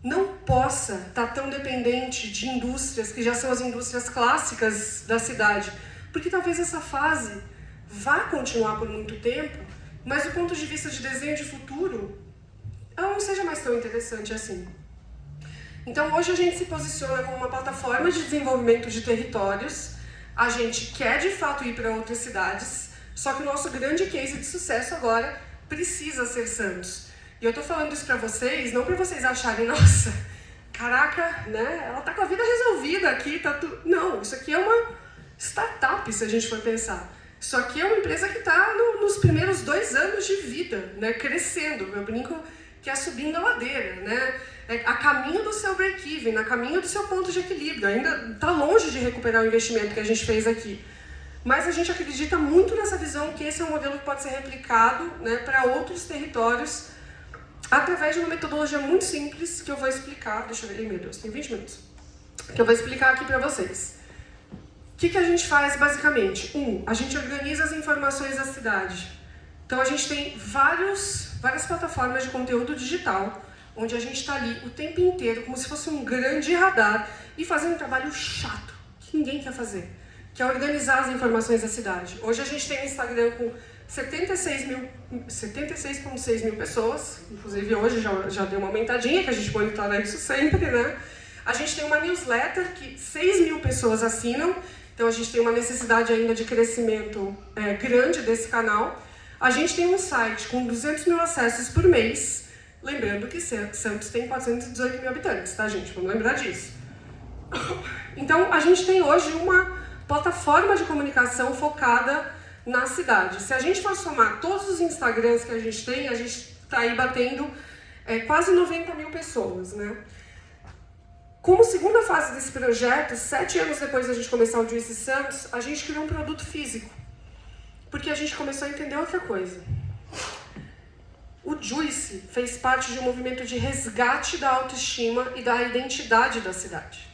Speaker 1: Não possa estar tão dependente de indústrias que já são as indústrias clássicas da cidade. Porque talvez essa fase vá continuar por muito tempo mas do ponto de vista de desenho de futuro, ela não seja mais tão interessante assim. Então hoje a gente se posiciona como uma plataforma de desenvolvimento de territórios, a gente quer de fato ir para outras cidades, só que o nosso grande case de sucesso agora precisa ser Santos. E eu tô falando isso para vocês, não para vocês acharem, nossa, caraca, né, ela tá com a vida resolvida aqui, tá tudo... Não, isso aqui é uma startup, se a gente for pensar. Isso aqui é uma empresa que está nos primeiros 2 anos de vida, né, crescendo. Eu brinco que é subindo a ladeira, né, é a caminho do seu break-even, a caminho do seu ponto de equilíbrio. Ainda está longe de recuperar o investimento que a gente fez aqui. Mas a gente acredita muito nessa visão que esse é um modelo que pode ser replicado, né, para outros territórios através de uma metodologia muito simples que eu vou explicar. Deixa eu ver, meu Deus, tem 20 minutos. Que eu vou explicar aqui para vocês. O que a gente faz basicamente? A gente organiza as informações da cidade. Então a gente tem várias plataformas de conteúdo digital, onde a gente está ali o tempo inteiro, como se fosse um grande radar, e fazendo um trabalho chato, que ninguém quer fazer, que é organizar as informações da cidade. Hoje a gente tem um Instagram com 76,6 mil pessoas, inclusive hoje já deu uma aumentadinha, que a gente monitora isso sempre, né? A gente tem uma newsletter que 6 mil pessoas assinam, então a gente tem uma necessidade ainda de crescimento grande desse canal. A gente tem um site com 200 mil acessos por mês, lembrando que Santos tem 418 mil habitantes, tá, gente? Vamos lembrar disso. Então, a gente tem hoje uma plataforma de comunicação focada na cidade. Se a gente for somar todos os Instagrams que a gente tem, a gente está aí batendo quase 90 mil pessoas, né? Como segunda fase desse projeto, 7 anos depois da gente começar o Juice Santos, a gente criou um produto físico. Porque a gente começou a entender outra coisa. O Juice fez parte de um movimento de resgate da autoestima e da identidade da cidade.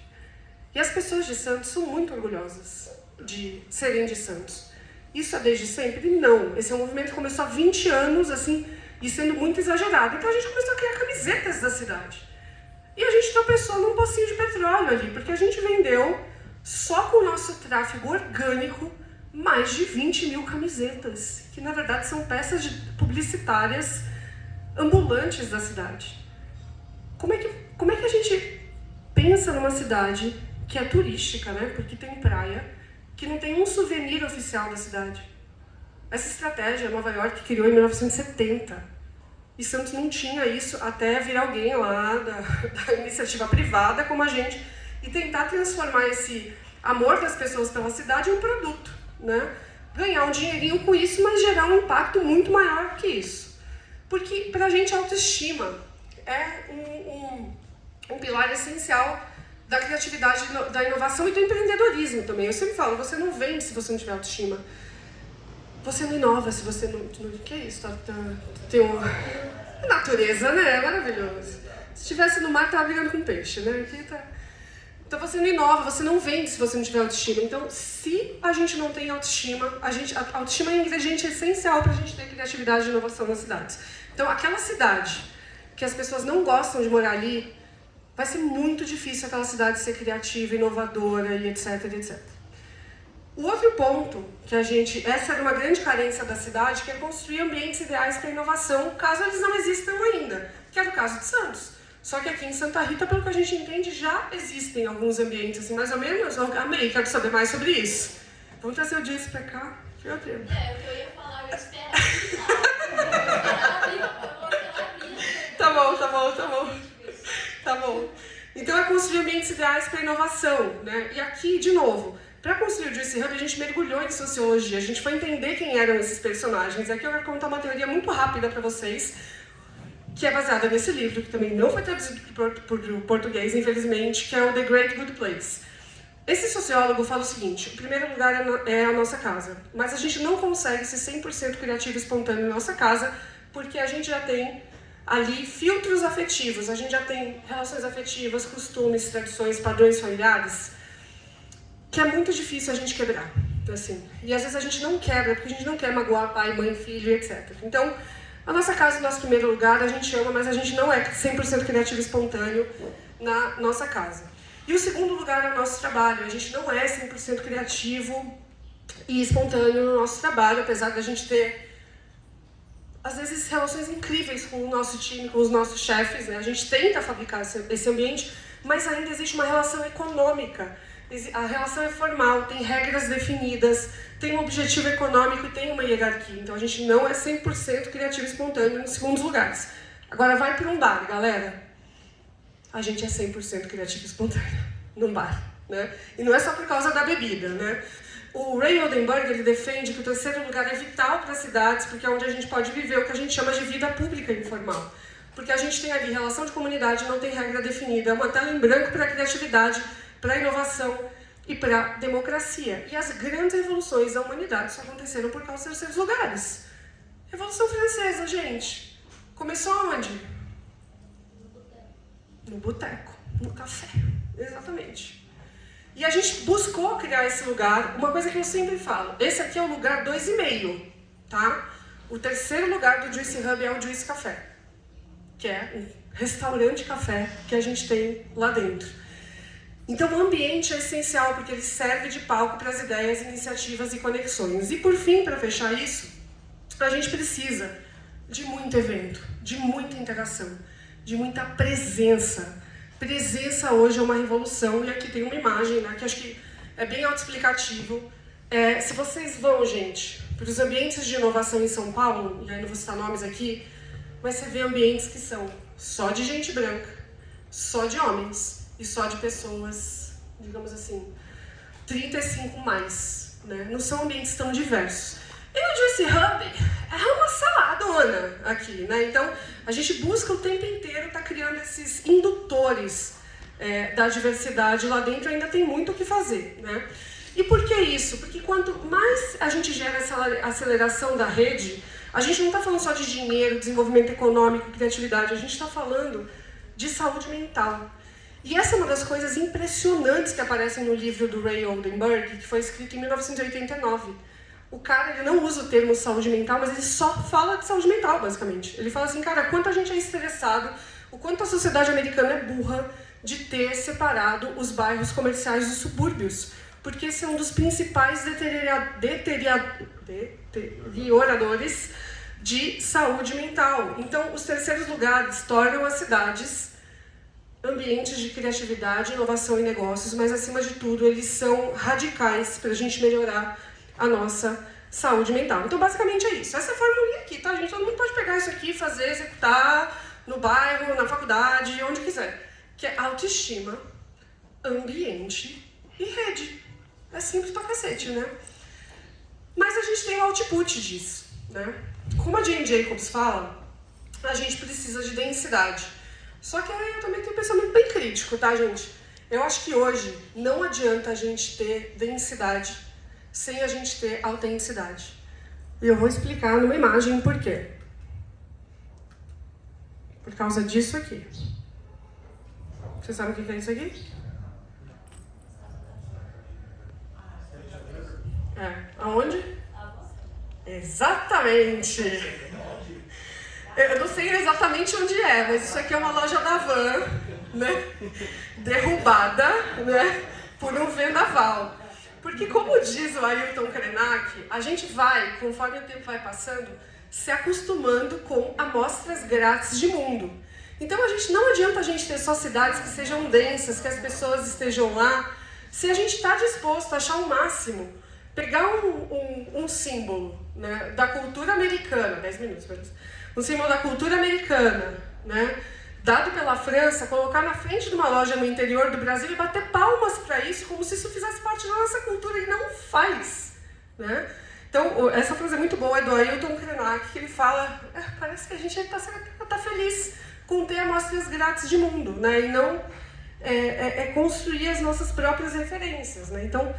Speaker 1: E as pessoas de Santos são muito orgulhosas de serem de Santos. Isso é desde sempre? Não. Esse é um movimento que começou há 20 anos, assim, e sendo muito exagerado. Então a gente começou a criar camisetas da cidade. E a gente tropeçou num pocinho de petróleo ali, porque a gente vendeu, só com o nosso tráfego orgânico, mais de 20 mil camisetas, que na verdade são peças publicitárias ambulantes da cidade. Como é que a gente pensa numa cidade que é turística, né? Porque tem praia, que não tem um souvenir oficial da cidade? Essa estratégia Nova York criou em 1970. E Santos não tinha isso até vir alguém lá da iniciativa privada como a gente e tentar transformar esse amor das pessoas pela cidade em um produto, né? Ganhar um dinheirinho com isso, mas gerar um impacto muito maior que isso. Porque pra gente a autoestima é um pilar essencial da criatividade, da inovação e do empreendedorismo também. Eu sempre falo, você não vende se você não tiver autoestima. Você não inova se você não... Que é isso? Tem uma... natureza, né? É maravilhoso. Se estivesse no mar, tava brigando com peixe, né? Aqui tá... Então você não inova, você não vende se você não tiver autoestima. Então, se a gente não tem autoestima, a autoestima é um ingrediente essencial para a gente ter criatividade e inovação nas cidades. Então, aquela cidade que as pessoas não gostam de morar ali, vai ser muito difícil aquela cidade ser criativa, inovadora e etc, etc. O outro ponto que essa era uma grande carência da cidade, que é construir ambientes ideais para inovação, caso eles não existam ainda, que era o caso de Santos. Só que aqui em Santa Rita, pelo que a gente entende, já existem alguns ambientes, assim, mais ou menos. Eu amei, quero saber mais sobre isso. Vamos trazer o Juice pra cá.
Speaker 6: O que eu ia falar, eu esperava.
Speaker 1: Tá bom. Então é construir ambientes ideais para inovação, né? E aqui, de novo, para construir o Juice Hub, a gente mergulhou em sociologia, a gente foi entender quem eram esses personagens. Aqui eu quero contar uma teoria muito rápida para vocês, que é baseada nesse livro, que também não foi traduzido para o português, infelizmente, que é o The Great Good Place. Esse sociólogo fala o seguinte: o primeiro lugar é a nossa casa, mas a gente não consegue ser 100% criativo e espontâneo na nossa casa, porque a gente já tem ali filtros afetivos, a gente já tem relações afetivas, costumes, tradições, padrões familiares, que é muito difícil a gente quebrar, assim. E às vezes a gente não quebra, porque a gente não quer magoar pai, mãe, filho, etc. Então, a nossa casa é o nosso primeiro lugar, a gente ama, mas a gente não é 100% criativo e espontâneo na nossa casa. E o segundo lugar é o nosso trabalho, a gente não é 100% criativo e espontâneo no nosso trabalho, apesar da gente ter às vezes, relações incríveis com o nosso time, com os nossos chefes, né? A gente tenta fabricar esse ambiente, mas ainda existe uma relação econômica. A relação é formal, tem regras definidas, tem um objetivo econômico e tem uma hierarquia. Então a gente não é 100% criativo e espontâneo em segundos lugares. Agora vai para um bar, galera. A gente é 100% criativo e espontâneo num bar, né? E não é só por causa da bebida, né? O Ray Oldenburg, ele defende que o terceiro lugar é vital para as cidades, porque é onde a gente pode viver o que a gente chama de vida pública informal. Porque a gente tem ali relação de comunidade, não tem regra definida, é uma tela em branco para a criatividade, para a inovação e para a democracia. E as grandes revoluções da humanidade só aconteceram por causa dos terceiros lugares. Revolução Francesa, gente. Começou aonde? No boteco, no café. Exatamente. E a gente buscou criar esse lugar, uma coisa que eu sempre falo, esse aqui é o lugar 2,5, tá? O terceiro lugar do Juice Hub é o Juice Café, que é um restaurante café que a gente tem lá dentro. Então o ambiente é essencial, porque ele serve de palco para as ideias, iniciativas e conexões. E por fim, para fechar isso, a gente precisa de muito evento, de muita interação, de muita presença. Presença hoje é uma revolução, e aqui tem uma imagem, né, que acho que é bem autoexplicativo. Se vocês vão, gente, para os ambientes de inovação em São Paulo, e aí não vou citar nomes aqui, mas você vê ambientes que são só de gente branca, só de homens, e só de pessoas, digamos assim, 35 mais, né? Não são ambientes tão diversos. E o Juice Hub é uma saladona aqui, né? Então, a gente busca o tempo inteiro estar criando esses indutores da diversidade lá dentro, ainda tem muito o que fazer, né? E por que isso? Porque quanto mais a gente gera essa aceleração da rede, a gente não está falando só de dinheiro, desenvolvimento econômico, criatividade, a gente está falando de saúde mental. E essa é uma das coisas impressionantes que aparecem no livro do Ray Oldenburg, que foi escrito em 1989. O cara, ele não usa o termo saúde mental, mas ele só fala de saúde mental, basicamente. Ele fala assim, cara, quanto a gente é estressado, o quanto a sociedade americana é burra de ter separado os bairros comerciais dos subúrbios. Porque esse é um dos principais deterioradores de saúde mental. Então, os terceiros lugares tornam as cidades ambientes de criatividade, inovação e negócios, mas, acima de tudo, eles são radicais para a gente melhorar a nossa saúde mental. Então, basicamente é isso. Essa é a formulinha aqui, tá, gente? Todo mundo pode pegar isso aqui, fazer, executar no bairro, na faculdade, onde quiser. Que é autoestima, ambiente e rede. É simples pra cacete, né? Mas a gente tem o output disso, né? Como a Jane Jacobs fala, a gente precisa de densidade. Só que aí eu também tenho um pensamento bem crítico, tá, gente? Eu acho que hoje não adianta a gente ter densidade sem a gente ter autenticidade. E eu vou explicar numa imagem por quê. Por causa disso aqui. Você sabe o que é isso aqui? Aonde? Exatamente! Eu não sei exatamente onde é, mas isso aqui é uma loja da Van, né? Derrubada, né? Por um vendaval. Porque, como diz o Ailton Krenak, a gente vai, conforme o tempo vai passando, se acostumando com amostras grátis de mundo. Então, não adianta a gente ter só cidades que sejam densas, que as pessoas estejam lá, se a gente está disposto a achar o máximo, pegar um símbolo, né, da cultura americana, 10 minutos, um símbolo da cultura americana, né, dado pela França, colocar na frente de uma loja no interior do Brasil e bater palmas para isso, como se isso fizesse parte da nossa cultura, e não faz, né? Então, essa frase é muito boa, é do Ailton Krenak, que ele fala, parece que a gente está feliz com ter amostras grátis de mundo, né? E não construir as nossas próprias referências, né? Então,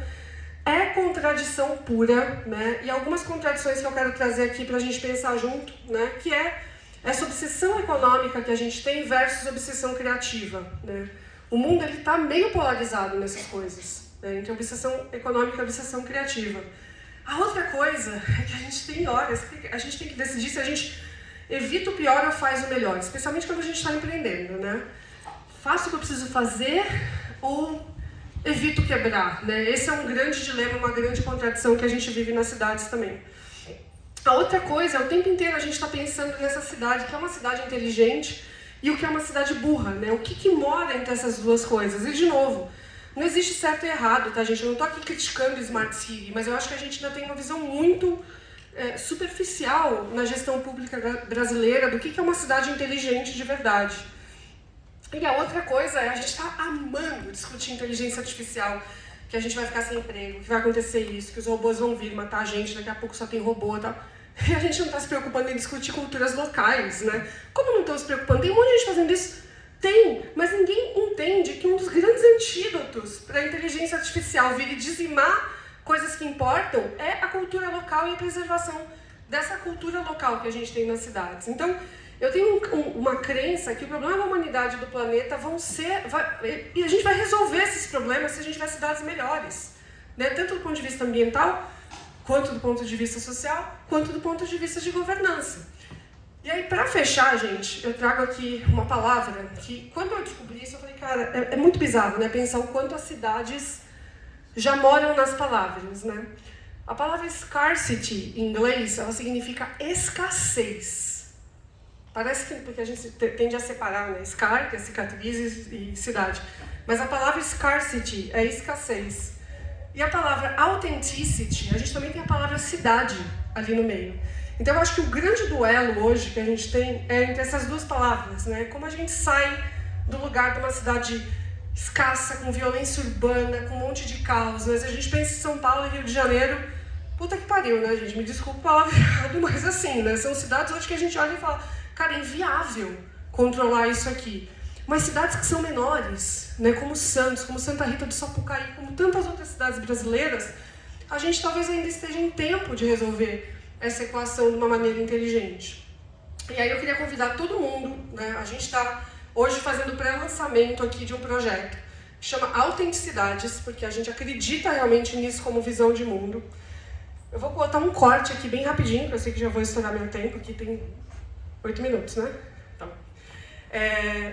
Speaker 1: é contradição pura, né? E algumas contradições que eu quero trazer aqui para a gente pensar junto, né? Que é essa obsessão econômica que a gente tem versus obsessão criativa, né? O mundo está meio polarizado nessas coisas, né? Entre obsessão econômica e obsessão criativa. A outra coisa é que a gente tem horas que a gente tem que decidir se a gente evita o pior ou faz o melhor, especialmente quando a gente está empreendendo, né? Faço o que eu preciso fazer ou evito quebrar, né? Esse é um grande dilema, uma grande contradição que a gente vive nas cidades também. A outra coisa é o tempo inteiro a gente está pensando nessa cidade, que é uma cidade inteligente e o que é uma cidade burra, né? O que mora entre essas duas coisas? E, de novo, não existe certo e errado, tá, gente? Eu não estou aqui criticando o Smart City, mas eu acho que a gente ainda tem uma visão muito superficial na gestão pública brasileira do que é uma cidade inteligente de verdade. E a outra coisa é, a gente está amando discutir inteligência artificial, que a gente vai ficar sem emprego, que vai acontecer isso, que os robôs vão vir matar a gente, daqui a pouco só tem robô e tal. E a gente não está se preocupando em discutir culturas locais, né? Como não estão se preocupando? Tem um monte de gente fazendo isso? Tem, mas ninguém entende que um dos grandes antídotos para a inteligência artificial vir e dizimar coisas que importam é a cultura local e a preservação dessa cultura local que a gente tem nas cidades. Então, eu tenho uma crença que o problema da humanidade e do planeta e a gente vai resolver esses problemas se a gente tiver cidades melhores, né? Tanto do ponto de vista ambiental, quanto do ponto de vista social, quanto do ponto de vista de governança. E aí, para fechar, gente, eu trago aqui uma palavra que, quando eu descobri isso, eu falei, cara, é muito bizarro, né? Pensar o quanto as cidades já moram nas palavras, né? A palavra scarcity, em inglês, ela significa escassez. Parece que, porque a gente tende a separar, né? Scar, que é cicatrizes, e cidade. Mas a palavra scarcity é escassez. E a palavra authenticity, a gente também tem a palavra cidade ali no meio. Então eu acho que o grande duelo hoje que a gente tem é entre essas duas palavras, né? Como a gente sai do lugar de uma cidade escassa, com violência urbana, com um monte de caos. Mas a gente pensa em São Paulo e Rio de Janeiro, puta que pariu, né, gente? Me desculpa o palavreado, mas assim, né? São cidades hoje que a gente olha e fala, cara, é inviável controlar isso aqui. Mas cidades que são menores, né, como Santos, como Santa Rita do Sapucaí, como tantas outras cidades brasileiras, a gente talvez ainda esteja em tempo de resolver essa equação de uma maneira inteligente. E aí eu queria convidar todo mundo, né? A gente está hoje fazendo pré-lançamento aqui de um projeto que chama Autenticidades, porque a gente acredita realmente nisso como visão de mundo. Eu vou botar um corte aqui bem rapidinho, porque eu sei que já vou estourar meu tempo, aqui tem 8 minutos, né? Então,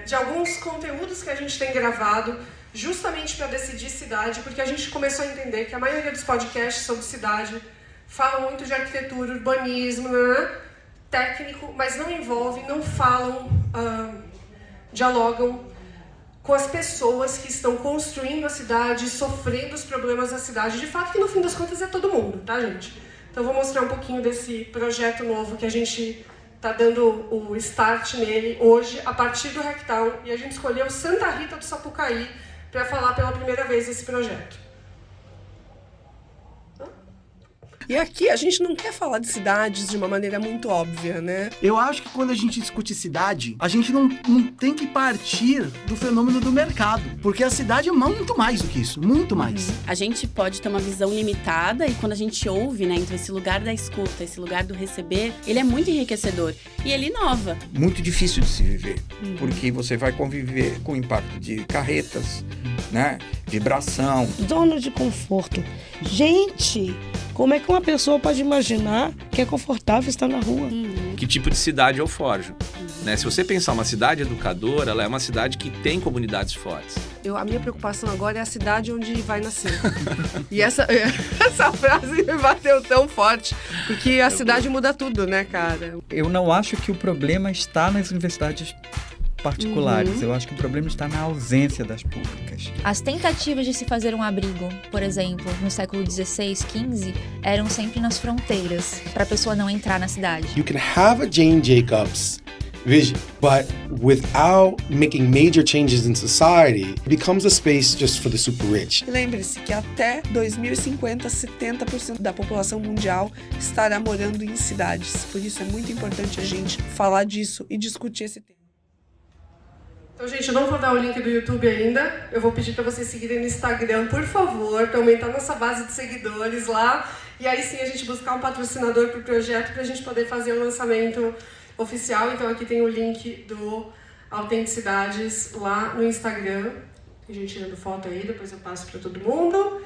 Speaker 1: de alguns conteúdos que a gente tem gravado, justamente para decidir cidade, porque a gente começou a entender que a maioria dos podcasts sobre cidade falam muito de arquitetura, urbanismo, né? Técnico, mas não envolvem, não falam, dialogam com as pessoas que estão construindo a cidade, sofrendo os problemas da cidade. De fato, que no fim das contas é todo mundo, tá, gente? Então, eu vou mostrar um pouquinho desse projeto novo que a gente está dando o start nele hoje, a partir do Hacktown, e a gente escolheu Santa Rita do Sapucaí para falar pela primeira vez desse projeto.
Speaker 3: E aqui a gente não quer falar de cidades de uma maneira muito óbvia, né?
Speaker 2: Eu acho que quando a gente discute cidade, a gente não tem que partir do fenômeno do mercado, porque a cidade é muito mais do que isso, muito mais.
Speaker 7: A gente pode ter uma visão limitada e quando a gente ouve, né, então esse lugar da escuta, esse lugar do receber, ele é muito enriquecedor e ele inova.
Speaker 8: Muito difícil de se viver, porque você vai conviver com o impacto de carretas, né, vibração.
Speaker 9: Zona de conforto. Gente, como é que uma pessoa pode imaginar que é confortável estar na rua?
Speaker 10: Que tipo de cidade eu forjo? Né? Se você pensar uma cidade educadora, ela é uma cidade que tem comunidades fortes.
Speaker 3: A minha preocupação agora é a cidade onde vai nascer. E essa frase me bateu tão forte, porque a cidade muda tudo, né, cara?
Speaker 11: Eu não acho que o problema está nas universidades particulares. Eu acho que o problema está na ausência das públicas.
Speaker 12: As tentativas de se fazer um abrigo, por exemplo, no século XVI, XV, eram sempre nas fronteiras, para a pessoa não entrar na cidade.
Speaker 13: You can have a Jane Jacobs vision, but without making major changes in society, it becomes a space just for the super rich.
Speaker 3: Lembre-se que até 2050, 70% da população mundial estará morando em cidades. Por isso é muito importante a gente falar disso e discutir esse tema.
Speaker 1: Então, gente, eu não vou dar o link do YouTube ainda. Eu vou pedir para vocês seguirem no Instagram, por favor, para aumentar nossa base de seguidores lá. E aí sim a gente buscar um patrocinador para o projeto para a gente poder fazer o lançamento oficial. Então aqui tem o link do Autenticidades lá no Instagram. Tem gente tirando foto aí, depois eu passo para todo mundo.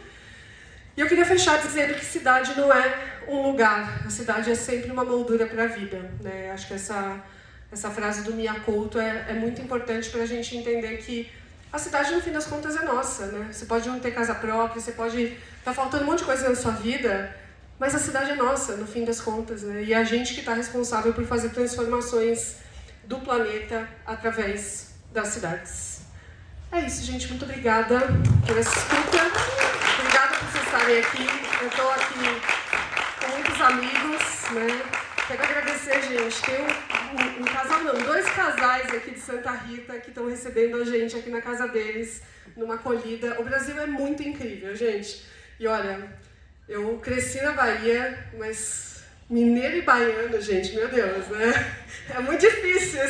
Speaker 1: E eu queria fechar dizendo que cidade não é um lugar. A cidade é sempre uma moldura para a vida, né? Acho que essa frase do Mia Couto é muito importante para a gente entender que a cidade, no fim das contas, é nossa, né? Você pode não ter casa própria, você pode estar faltando um monte de coisa na sua vida, Mas a cidade é nossa, no fim das contas, né? E é a gente que está responsável por fazer transformações do planeta através das cidades. É isso, gente. Muito obrigada por essa escuta. Obrigada por vocês estarem aqui. Eu estou aqui com muitos amigos, né? Quero agradecer, gente. Tem um casal, não, 2 casais aqui de Santa Rita que estão recebendo a gente aqui na casa deles, numa acolhida. O Brasil é muito incrível, gente. E olha, eu cresci na Bahia, mas mineiro e baiano, gente, meu Deus, né? É muito difícil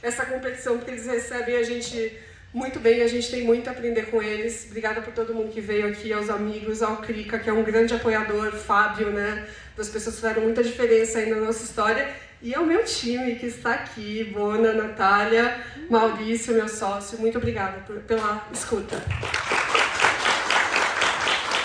Speaker 1: essa competição, porque eles recebem a gente muito bem, a gente tem muito a aprender com eles. Obrigada por todo mundo que veio aqui, aos amigos, ao Crica, que é um grande apoiador, Fábio, né? Das pessoas que fizeram muita diferença aí na nossa história. E ao meu time que está aqui, Bona, Natália, Maurício, meu sócio. Muito obrigada pela escuta.